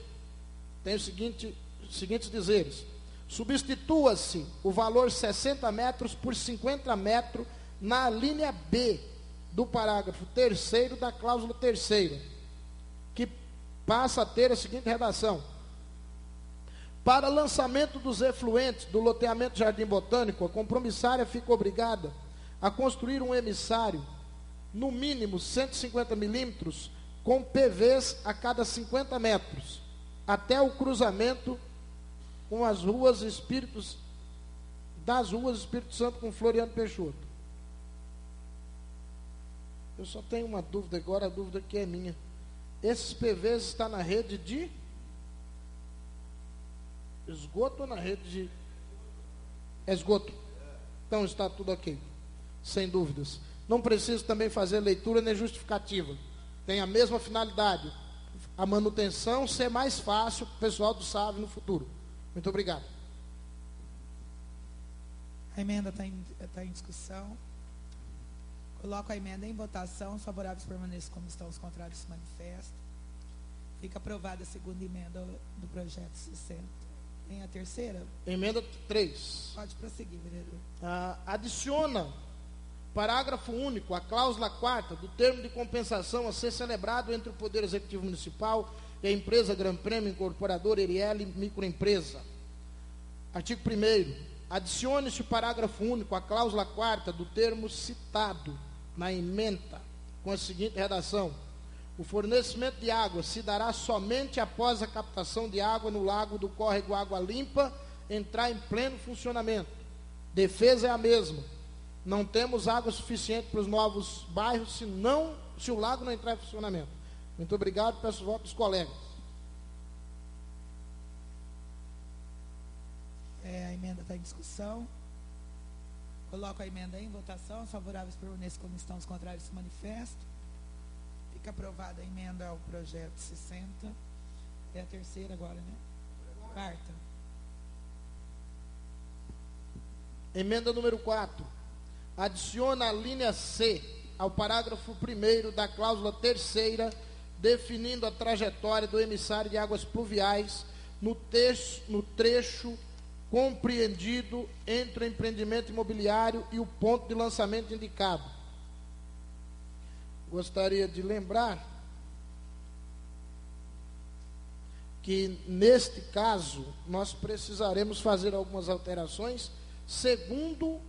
Tem os seguintes dizeres: substitua-se o valor 60 metros por 50 metros na linha B do parágrafo 3º da cláusula 3ª, que passa a ter a seguinte redação: para lançamento dos efluentes do loteamento Jardim Botânico, a compromissária fica obrigada a construir um emissário, no mínimo 150 milímetros, com PVs a cada 50 metros, até o cruzamento com as ruas Espírito Santo com Floriano Peixoto. Eu só tenho uma dúvida agora, a dúvida que é minha. Esses PVs estão na rede de esgoto ou na rede de esgoto? Então está tudo ok, sem dúvidas. Não preciso também fazer leitura nem justificativa. Tem a mesma finalidade: a manutenção ser mais fácil para o pessoal do SAV no futuro. Muito obrigado. A emenda está em discussão. Coloco a emenda em votação. Os favoráveis permaneçam como estão, os contrários se manifestam. Fica aprovada a segunda emenda do projeto 60. Tem a terceira? Emenda 3. Pode prosseguir, vereador. Adiciona parágrafo único a cláusula 4ª do termo de compensação a ser celebrado entre o Poder Executivo Municipal e a empresa Gran Prêmio Incorporadora Eriele Microempresa. Artigo 1º. Adicione-se o parágrafo único à cláusula 4ª do termo citado na ementa, com a seguinte redação: o fornecimento de água se dará somente após a captação de água no lago do córrego Água Limpa entrar em pleno funcionamento. Defesa é a mesma: não temos água suficiente para os novos bairros se o lago não entrar em funcionamento. Muito obrigado, peço o voto dos colegas. A emenda está em discussão. Coloco a emenda em votação. Os favoráveis permaneçam como estão, os contrários se manifestam. Fica aprovada a emenda ao projeto 60. É a terceira agora, né? Quarta. Emenda número 4. Adiciona a linha C ao parágrafo 1º da cláusula 3ª, definindo a trajetória do emissário de águas pluviais no trecho compreendido entre o empreendimento imobiliário e o ponto de lançamento indicado. Gostaria de lembrar que, neste caso, nós precisaremos fazer algumas alterações, segundo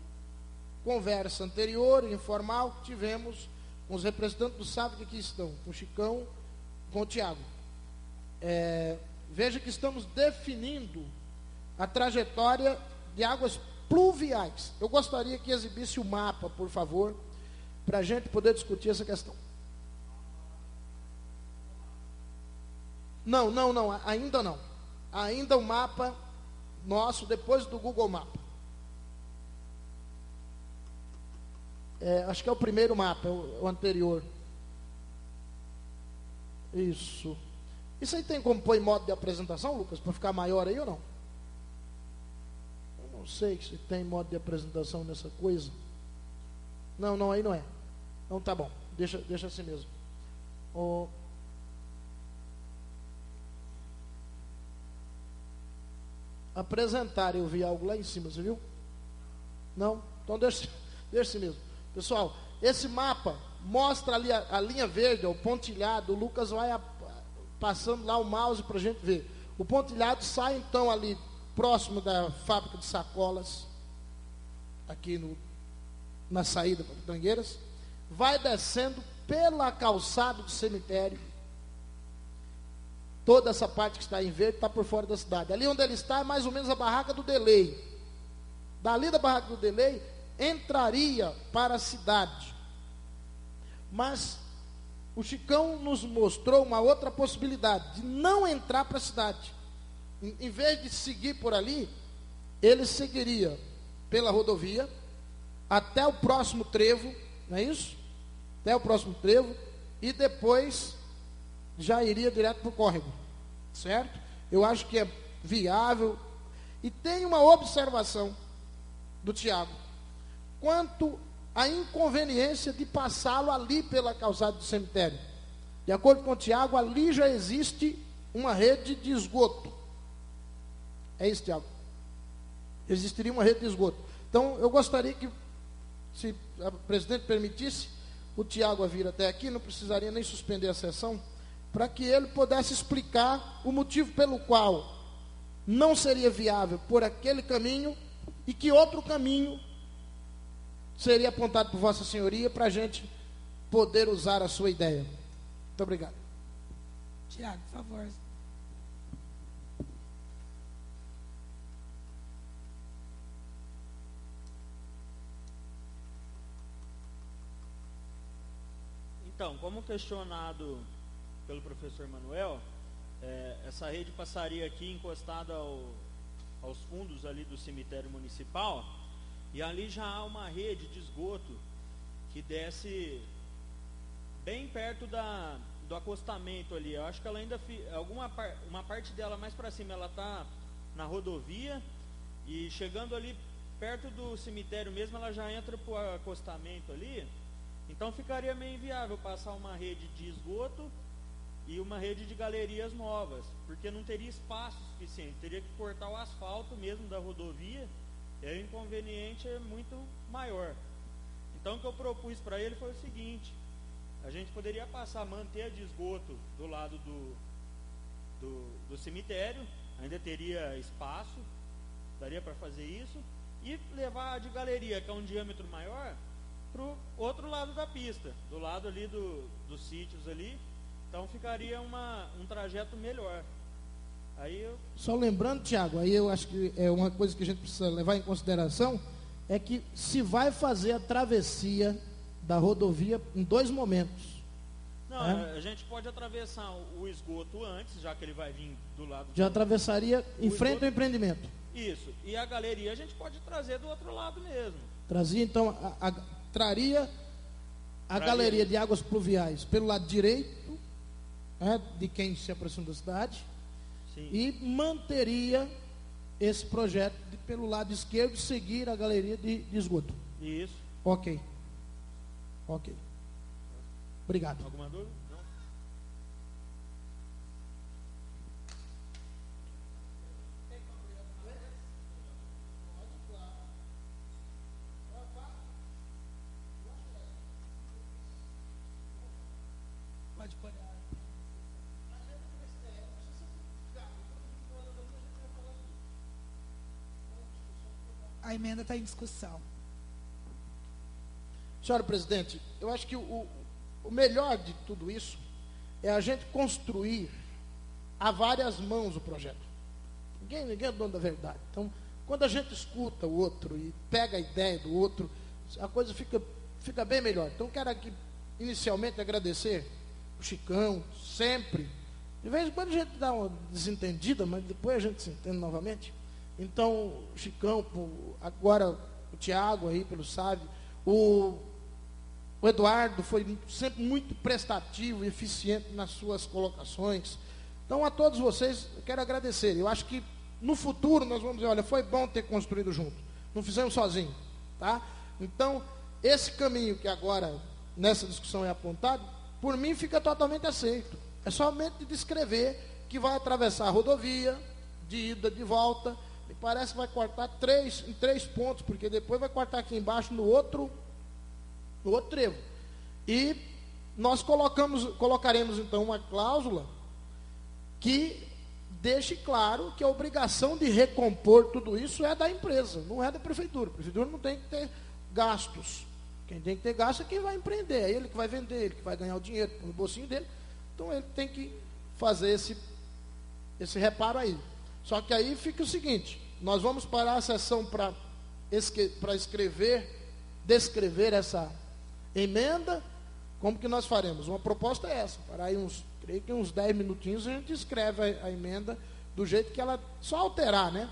conversa anterior, informal, que tivemos com os representantes do SAV que aqui estão, com o Chicão, com o Tiago. Veja que estamos definindo a trajetória de águas pluviais. Eu gostaria que exibisse o mapa, por favor, para a gente poder discutir essa questão. Não, ainda não. Ainda o mapa nosso, depois do Google Mapa. Acho que é o primeiro mapa, o anterior. Isso. Isso aí tem como pôr em modo de apresentação, Lucas, para ficar maior aí ou não? Eu não sei se tem modo de apresentação nessa coisa. Não, aí não é. Então tá bom, deixa assim mesmo. Apresentar, eu vi algo lá em cima, você viu? Não? Então deixa assim mesmo. Pessoal, esse mapa mostra ali a linha verde, o pontilhado. O Lucas vai passando lá o mouse para a gente ver. O pontilhado sai então ali próximo da fábrica de sacolas, aqui na saída para Pitangueiras, vai descendo pela calçada do cemitério. Toda essa parte que está em verde está por fora da cidade. Ali onde ele está é mais ou menos a barraca do Delay. Dali da barraca do Delay entraria para a cidade. Mas o Chicão nos mostrou uma outra possibilidade de não entrar para a cidade. Em vez de seguir por ali, ele seguiria pela rodovia até o próximo trevo, não é isso? Até o próximo trevo, e depois já iria direto para o córrego, certo? Eu acho que é viável. E tem uma observação do Tiago, quanto à inconveniência de passá-lo ali pela calçada do cemitério. De acordo com o Tiago, ali já existe uma rede de esgoto. É isso, Tiago? Existiria uma rede de esgoto. Então, eu gostaria que, se a presidente permitisse, o Tiago a vir até aqui, não precisaria nem suspender a sessão, para que ele pudesse explicar o motivo pelo qual não seria viável por aquele caminho e que outro caminho seria apontado por Vossa Senhoria para a gente poder usar a sua ideia. Muito obrigado. Tiago, por favor. Então, como questionado pelo professor Manuel, essa rede passaria aqui encostada aos fundos ali do cemitério municipal, e ali já há uma rede de esgoto que desce bem perto do acostamento ali. Eu acho que ela ainda uma parte dela mais para cima, ela está na rodovia, e chegando ali perto do cemitério mesmo, ela já entra para o acostamento ali. Então ficaria meio inviável passar uma rede de esgoto e uma rede de galerias novas, porque não teria espaço suficiente, teria que cortar o asfalto mesmo da rodovia, e aí o inconveniente é muito maior. Então o que eu propus para ele foi o seguinte: a gente poderia manter a de esgoto do lado do cemitério, ainda teria espaço, daria para fazer isso, e levar a de galeria, que é um diâmetro maior, para o outro lado da pista, do lado ali dos sítios ali. Então ficaria um trajeto melhor. Só lembrando, Tiago, aí eu acho que é uma coisa que a gente precisa levar em consideração, é que se vai fazer a travessia da rodovia em 2 momentos. Não, a gente pode atravessar o esgoto antes, já que ele vai vir do lado. Já atravessaria em frente ao empreendimento. Isso, e a galeria a gente pode trazer do outro lado mesmo. Trazia então, traria a galeria de águas pluviais pelo lado direito, de quem se aproxima da cidade. Sim. E manteria esse projeto pelo lado esquerdo, seguir a galeria de esgoto. Isso. Ok. Obrigado. Alguma dúvida? Não? Pode pôr. A emenda está em discussão. Senhora presidente, eu acho que o melhor de tudo isso é a gente construir a várias mãos o projeto. Ninguém é dono da verdade. Então, quando a gente escuta o outro e pega a ideia do outro, a coisa fica bem melhor. Então, quero aqui, inicialmente, agradecer o Chicão, sempre. De vez em quando a gente dá uma desentendida, mas depois a gente se entende novamente. Então, o Chicão, agora o Tiago aí, pelo SAV, o Eduardo foi sempre muito prestativo e eficiente nas suas colocações. Então, a todos vocês, eu quero agradecer. Eu acho que no futuro nós vamos dizer, olha, foi bom ter construído junto. Não fizemos sozinho, tá? Então, esse caminho que agora, nessa discussão é apontado, por mim fica totalmente aceito. É somente descrever que vai atravessar a rodovia, de ida, de volta. Me parece que vai cortar em 3 pontos, porque depois vai cortar aqui embaixo no outro trevo. E nós colocaremos então uma cláusula que deixe claro que a obrigação de recompor tudo isso é da empresa, não é da prefeitura. A prefeitura não tem que ter gastos. Quem tem que ter gasto é quem vai empreender, é ele que vai vender, ele que vai ganhar o dinheiro no bolsinho dele. Então ele tem que fazer esse reparo aí. Só que aí fica o seguinte: nós vamos parar a sessão para descrever essa emenda. Como que nós faremos? Uma proposta é essa: parar aí creio que uns 10 minutinhos a gente escreve a emenda do jeito que ela, só alterar, né?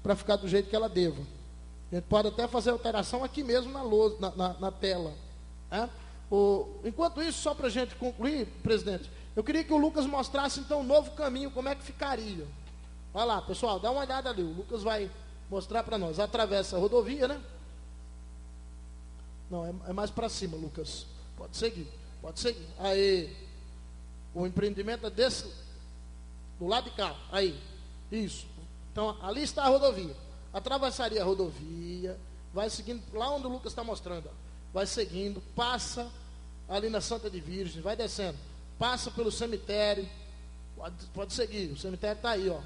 Para ficar do jeito que ela deva. A gente pode até fazer alteração aqui mesmo na tela. Né? Enquanto isso, só para a gente concluir, presidente, eu queria que o Lucas mostrasse então um novo caminho, como é que ficaria. Vai lá, pessoal, dá uma olhada ali. O Lucas vai mostrar para nós. Atravessa a rodovia, né? Não, é mais para cima, Lucas. Pode seguir. Aí, o empreendimento é desse, do lado de cá. Aí, isso. Então, ali está a rodovia. Atravessaria a rodovia, vai seguindo, lá onde o Lucas está mostrando, ó. Vai seguindo, passa ali na Santa de Virgem, vai descendo, passa pelo cemitério, pode seguir, o cemitério está aí, ó.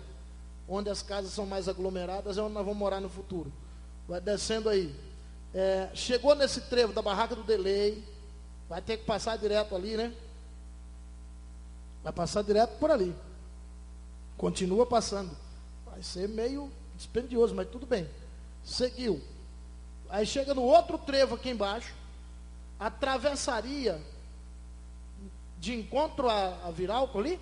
Onde as casas são mais aglomeradas é onde nós vamos morar no futuro. Vai descendo aí. Chegou nesse trevo da barraca do Delay, vai ter que passar direto ali, né? Vai passar direto por ali. Continua passando. Vai ser meio dispendioso, mas tudo bem. Seguiu. Aí chega no outro trevo aqui embaixo, atravessaria de encontro a Viralco ali.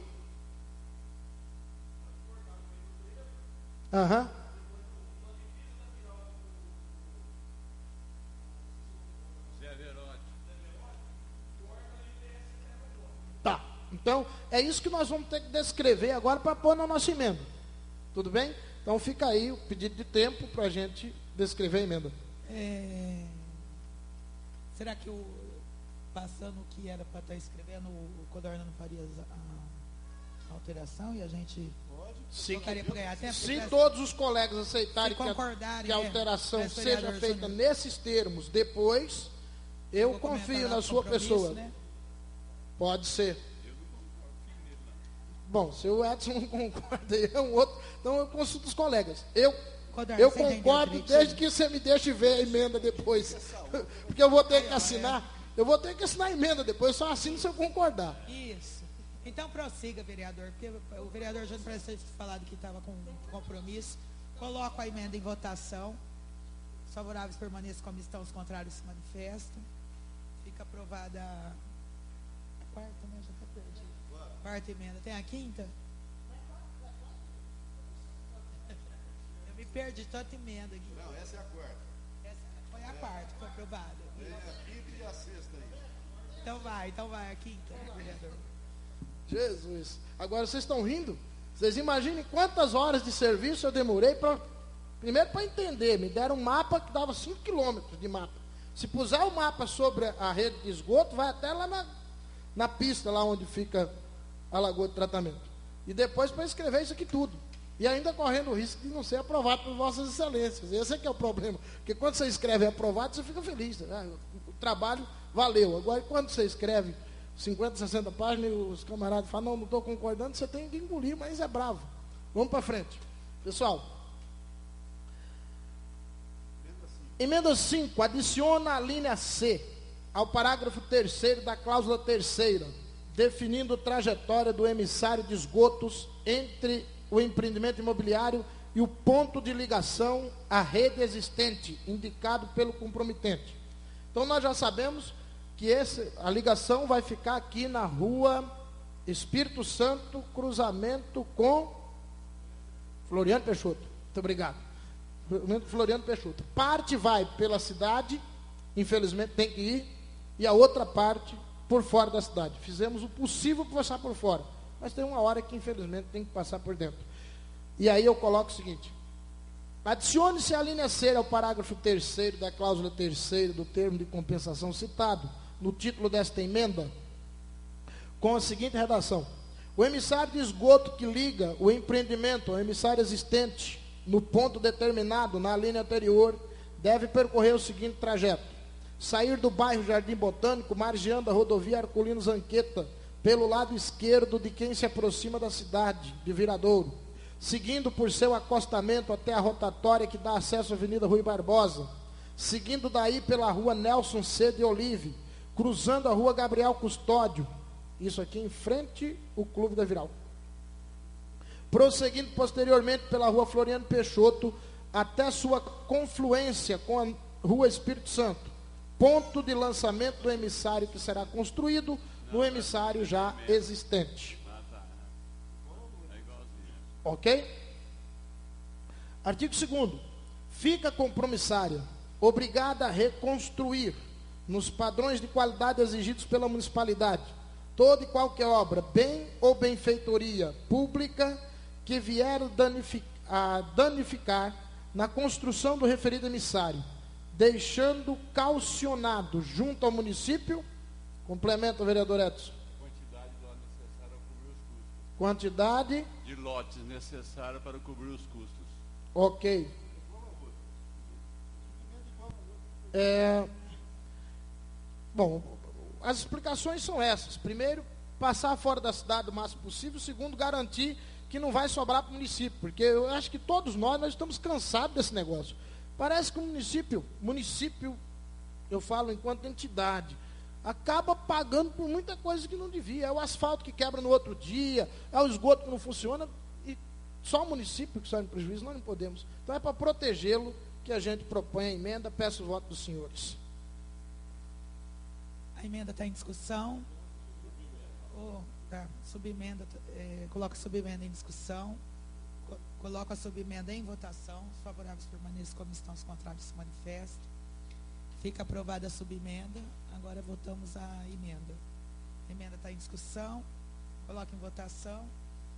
Aham. Tá. Então, é isso que nós vamos ter que descrever agora para pôr na nossa emenda. Tudo bem? Então fica aí o pedido de tempo para a gente descrever a emenda. Será que passando o que era para estar escrevendo, o Codorna não faria a alteração e a gente colocaria para ganhar tempo? Se todos os colegas aceitarem que a alteração seja feita nesses termos, depois eu confio na sua pessoa. Né? Pode ser. Bom, se o Edson não concorda, é um outro. Então eu consulto os colegas. Eu concordo desde que você me deixe ver a emenda depois. Porque eu vou ter que assinar. Eu vou ter que assinar a emenda depois, só assino se eu concordar. Isso. Então prossiga, vereador, porque o vereador Júnior parece ter falado que estava com compromisso. Coloco a emenda em votação. Os favoráveis permaneçam como estão, os contrários se manifestam. Fica aprovada a quarta, né? Já até perdi. Quarta emenda. Tem a quinta? Eu me perdi tanta emenda aqui. Não, essa é a quarta. Essa foi a quarta que foi aprovada. Tem a quinta e a sexta aí. Então vai, a quinta, vereador. Jesus. Agora vocês estão rindo? Vocês imaginem quantas horas de serviço eu demorei primeiro para entender. Me deram um mapa que dava 5 quilômetros de mapa. Se puser o mapa sobre a rede de esgoto, vai até lá na pista, lá onde fica a lagoa de tratamento. E depois para escrever isso aqui tudo. E ainda correndo o risco de não ser aprovado por vossas excelências. Esse é que é o problema. Porque quando você escreve aprovado, você fica feliz. Né? O trabalho valeu. Agora, quando você escreve 50, 60 páginas e os camaradas falam, não estou concordando, você tem que engolir, mas é bravo. Vamos para frente. Pessoal. Emenda 5. Adiciona a linha C ao parágrafo 3º da cláusula 3ª, definindo trajetória do emissário de esgotos entre o empreendimento imobiliário e o ponto de ligação à rede existente, indicado pelo comprometente. Então, nós já sabemos que a ligação vai ficar aqui na rua Espírito Santo, cruzamento com Floriano Peixoto. Muito obrigado. Floriano Peixoto. Parte vai pela cidade, infelizmente tem que ir, e a outra parte por fora da cidade. Fizemos o possível para passar por fora, mas tem uma hora que infelizmente tem que passar por dentro. E aí eu coloco o seguinte: adicione-se a linha C ao parágrafo 3º da cláusula 3ª do termo de compensação citado no título desta emenda, com a seguinte redação: o emissário de esgoto que liga o empreendimento ao emissário existente no ponto determinado na linha anterior deve percorrer o seguinte trajeto: sair do bairro Jardim Botânico, margeando a rodovia Herculino Zanqueta, pelo lado esquerdo de quem se aproxima da cidade de Viradouro, seguindo por seu acostamento até a rotatória que dá acesso à Avenida Rui Barbosa, seguindo daí pela rua Nelson C. de Olive, cruzando a rua Gabriel Custódio, isso aqui em frente ao Clube da Viral, prosseguindo posteriormente pela rua Floriano Peixoto, até sua confluência com a rua Espírito Santo, ponto de lançamento do emissário que será construído no emissário já existente. Ok? Artigo 2º. Fica a compromissária obrigada a reconstruir, nos padrões de qualidade exigidos pela municipalidade, toda e qualquer obra, bem ou benfeitoria pública que vieram a danificar na construção do referido emissário, deixando calcionado junto ao município, complementa o vereador Edson, Quantidade de lotes necessária para cobrir os custos. quantidade, De lotes necessária para cobrir os custos. ok. Bom, as explicações são essas. Primeiro, passar fora da cidade o máximo possível. Segundo, garantir que não vai sobrar para o município, porque eu acho que todos nós estamos cansados desse negócio. Parece que o município, eu falo enquanto entidade, acaba pagando por muita coisa que não devia. É o asfalto que quebra no outro dia, é o esgoto que não funciona, e só o município que sai no prejuízo, nós não podemos. Então é para protegê-lo que a gente propõe a emenda. Peço o voto dos senhores. A emenda está em discussão. Subemenda, coloca a subemenda em discussão. Coloca a subemenda em votação. Os favoráveis permaneçam como estão, os contrários se manifestam. Fica aprovada a subemenda. Agora votamos a emenda. A emenda está em discussão. Coloca em votação.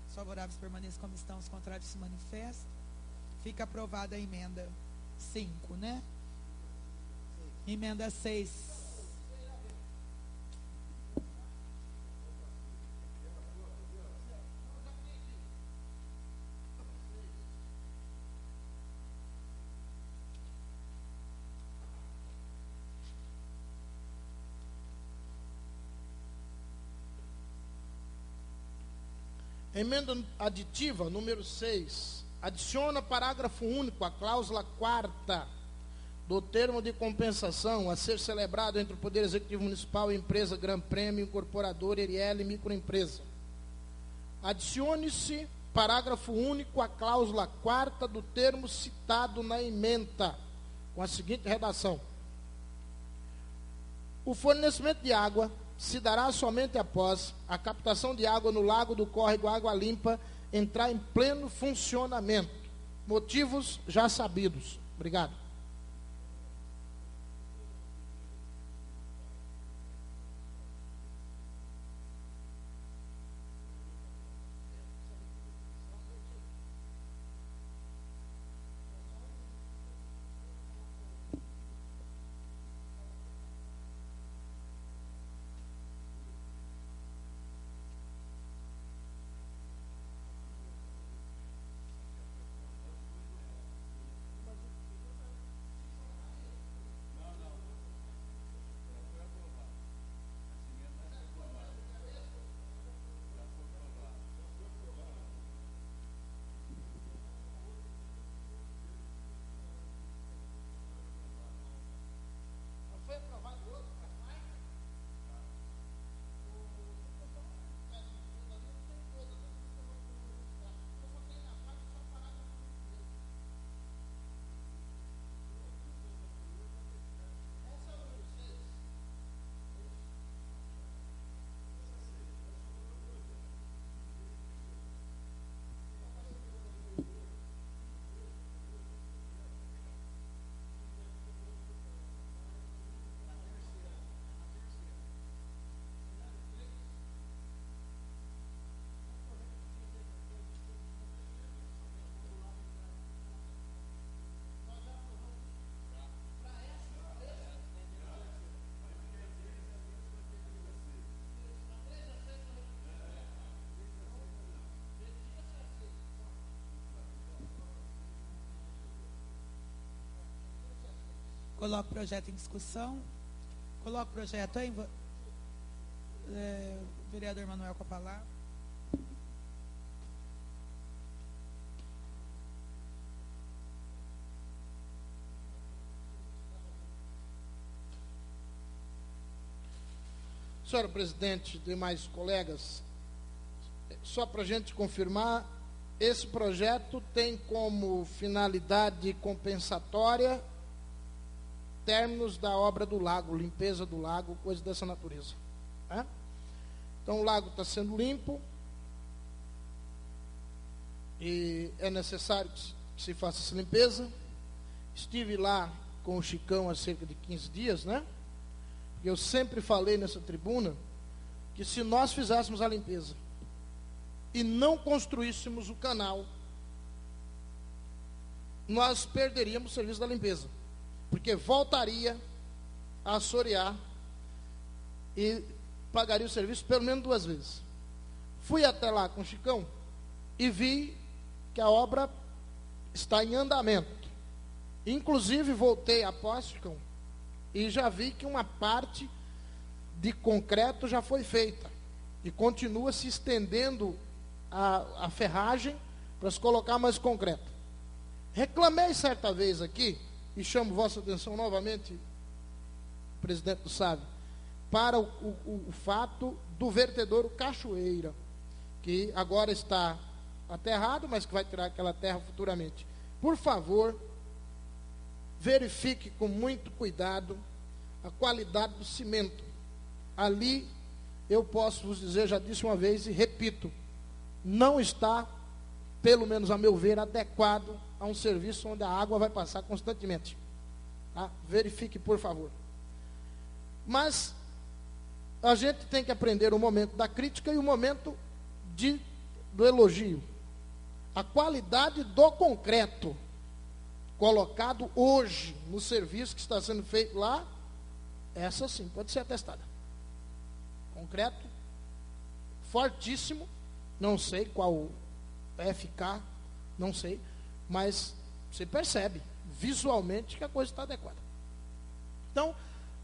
Os favoráveis permaneçam como estão, os contrários se manifestam. Fica aprovada a emenda 5, né? Emenda 6. Emenda aditiva, número 6. Adiciona parágrafo único à cláusula 4ª do termo de compensação a ser celebrado entre o Poder Executivo Municipal e a empresa Gran Prêmio Incorporadora Eriele Microempresa. Adicione-se parágrafo único à cláusula 4ª do termo citado na ementa, com a seguinte redação: o fornecimento de água se dará somente após a captação de água no lago do córrego Água Limpa entrar em pleno funcionamento. Motivos já sabidos. Obrigado. Coloco o projeto em discussão. Coloco o projeto em... vereador Manuel com a palavra. Senhora presidente, demais colegas, só para a gente confirmar, esse projeto tem como finalidade compensatória términos da obra do lago, limpeza do lago, coisa dessa natureza. Né? Então o lago está sendo limpo e é necessário que se faça essa limpeza. Estive lá com o Chicão há cerca de 15 dias, né? E eu sempre falei nessa tribuna que se nós fizéssemos a limpeza e não construíssemos o canal, nós perderíamos o serviço da limpeza, porque voltaria a assorear e pagaria o serviço pelo menos 2 vezes. Fui até lá com o Chicão e vi que a obra está em andamento. Inclusive voltei após, Chicão, e já vi que uma parte de concreto já foi feita e continua se estendendo a ferragem para se colocar mais concreto. Reclamei certa vez aqui, e chamo vossa atenção novamente, presidente do SAV, para o fato do vertedouro Cachoeira, que agora está aterrado, mas que vai tirar aquela terra futuramente. Por favor, verifique com muito cuidado a qualidade do cimento. Ali, eu posso vos dizer, já disse uma vez e repito, não está, pelo menos a meu ver, adequado a um serviço onde a água vai passar constantemente. Tá? Verifique, por favor. Mas a gente tem que aprender o momento da crítica e o momento do elogio. A qualidade do concreto colocado hoje no serviço que está sendo feito lá, essa sim pode ser atestada. Concreto fortíssimo, não sei qual FK, não sei, mas você percebe visualmente que a coisa está adequada. Então,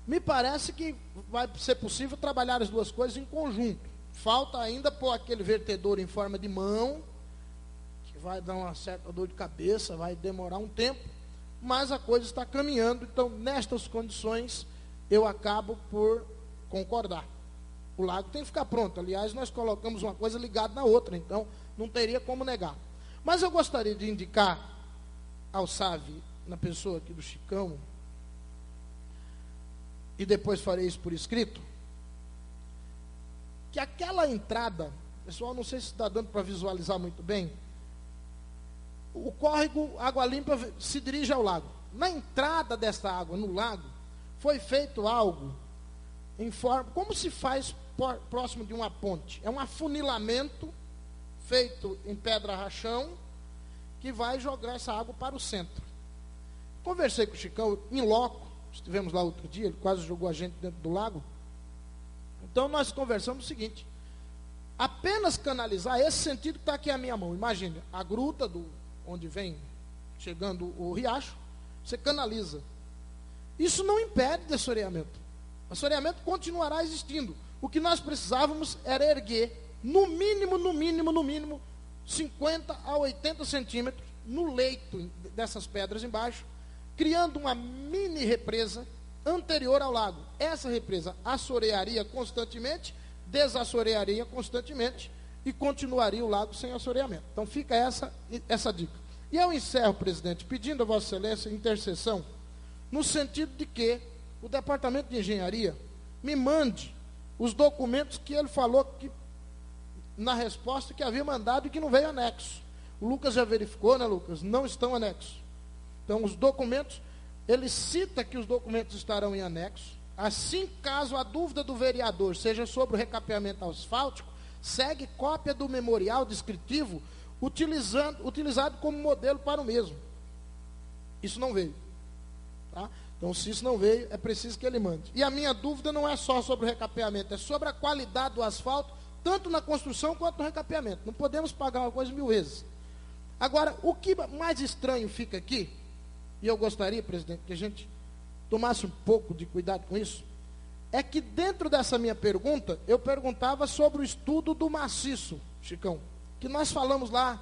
me parece que vai ser possível trabalhar as duas coisas em conjunto. Falta ainda pôr aquele vertedor em forma de mão, que vai dar uma certa dor de cabeça, vai demorar um tempo, mas a coisa está caminhando. Então, nestas condições, eu acabo por concordar. O lago tem que ficar pronto. Aliás, nós colocamos uma coisa ligada na outra, então não teria como negar. Mas eu gostaria de indicar ao SAV, na pessoa aqui do Chicão, e depois farei isso por escrito, que aquela entrada, pessoal, não sei se está dando para visualizar muito bem, o córrego Água Limpa se dirige ao lago. Na entrada dessa água no lago, foi feito algo em forma, como se faz próximo de uma ponte. É um afunilamento feito em pedra rachão, que vai jogar essa água para o centro. Conversei com o Chicão em loco, estivemos lá outro dia, ele quase jogou a gente dentro do lago. Então nós conversamos o seguinte: apenas canalizar esse sentido que está aqui à minha mão. Imagine, a gruta onde vem chegando o riacho, você canaliza. Isso não impede de assoreamento. O assoreamento continuará existindo. O que nós precisávamos era erguer, no mínimo, 50 a 80 centímetros no leito dessas pedras embaixo, criando uma mini represa anterior ao lago. Essa represa assorearia constantemente, desassorearia constantemente e continuaria o lago sem assoreamento. Então fica essa dica. E eu encerro, presidente, pedindo a Vossa Excelência intercessão, no sentido de que o Departamento de Engenharia me mande os documentos que ele falou que, na resposta, que havia mandado e que não veio anexo. O Lucas já verificou, né, Lucas? Não estão anexos. Então, os documentos, ele cita que os documentos estarão em anexo. Assim, caso a dúvida do vereador seja sobre o recapeamento asfáltico, segue cópia do memorial descritivo utilizado como modelo para o mesmo. Isso não veio. Tá? Então, se isso não veio, é preciso que ele mande. E a minha dúvida não é só sobre o recapeamento, é sobre a qualidade do asfalto, tanto na construção quanto no recapeamento. Não podemos pagar uma coisa 1000 vezes. Agora, o que mais estranho fica aqui, e eu gostaria, presidente, que a gente tomasse um pouco de cuidado com isso, é que dentro dessa minha pergunta, eu perguntava sobre o estudo do maciço, Chicão, que nós falamos lá,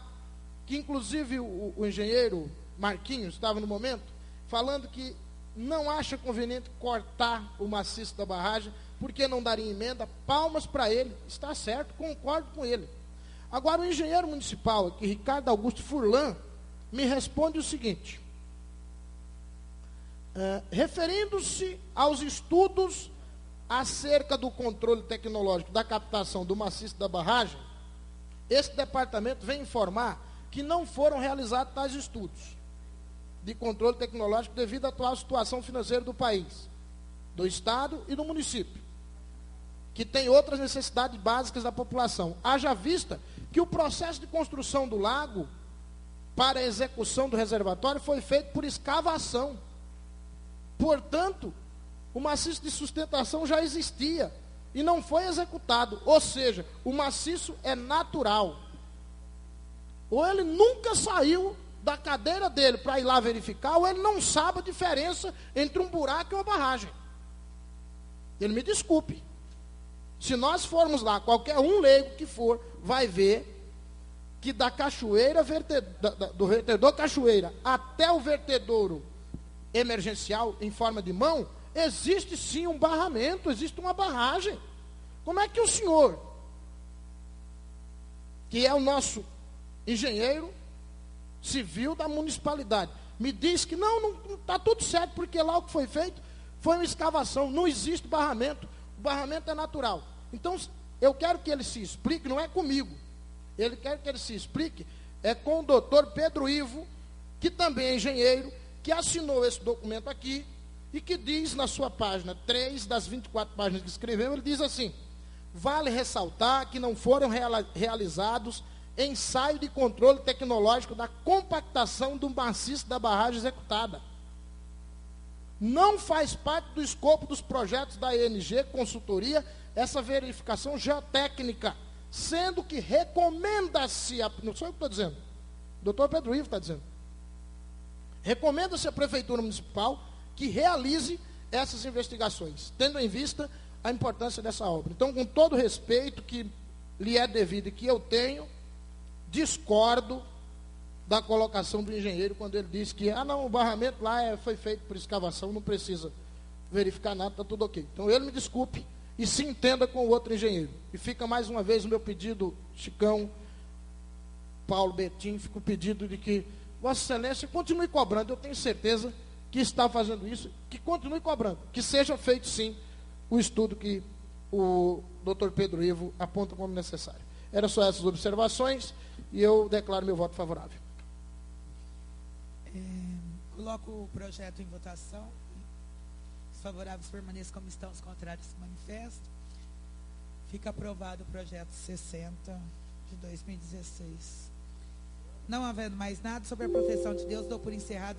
que inclusive o engenheiro Marquinhos estava no momento, falando que não acha conveniente cortar o maciço da barragem, porque não daria emenda. Palmas para ele, está certo, concordo com ele. Agora, o engenheiro municipal aqui, Ricardo Augusto Furlan, me responde o seguinte: referindo-se aos estudos acerca do controle tecnológico da captação do maciço da barragem, esse departamento vem informar que não foram realizados tais estudos de controle tecnológico devido à atual situação financeira do país, do estado e do município, que tem outras necessidades básicas da população. Haja vista que o processo de construção do lago para a execução do reservatório foi feito por escavação. Portanto, o maciço de sustentação já existia e não foi executado. Ou seja, o maciço é natural. Ou ele nunca saiu da cadeira dele para ir lá verificar, ou ele não sabe a diferença entre um buraco e uma barragem. Ele me desculpe. Se nós formos lá, qualquer um leigo que for, vai ver que da cachoeira, do vertedor cachoeira até o vertedouro emergencial em forma de mão, existe sim um barramento, existe uma barragem. Como é que o senhor, que é o nosso engenheiro civil da municipalidade, me diz que não está tudo certo, porque lá o que foi feito foi uma escavação, não existe barramento, o barramento é natural. Então, eu quero que ele se explique, não é comigo, ele quer que ele se explique, é com o doutor Pedro Ivo, que também é engenheiro, que assinou esse documento aqui, e que diz na sua página 3 das 24 páginas que escreveu, ele diz assim: vale ressaltar que não foram realizados ensaio de controle tecnológico da compactação do maciço da barragem executada. Não faz parte do escopo dos projetos da ENG Consultoria essa verificação geotécnica, sendo que recomenda-se, não sou eu que estou dizendo, o doutor Pedro Ivo está dizendo, recomenda-se à Prefeitura Municipal que realize essas investigações, tendo em vista a importância dessa obra. Então, com todo o respeito que lhe é devido e que eu tenho, discordo da colocação do engenheiro quando ele diz que, o barramento lá foi feito por escavação, não precisa verificar nada, está tudo ok. Então, ele me desculpe e se entenda com o outro engenheiro. E fica mais uma vez o meu pedido, Chicão, Paulo, Betim, fica o pedido de que Vossa Excelência continue cobrando. Eu tenho certeza que está fazendo isso, que continue cobrando, que seja feito sim o estudo que o doutor Pedro Ivo aponta como necessário. Eram só essas observações e eu declaro meu voto favorável. Coloco o projeto em votação. Os favoráveis permaneçam como estão, os contrários se manifestam. Fica aprovado o projeto 60 de 2016. Não havendo mais nada sobre a proteção de Deus, dou por encerrado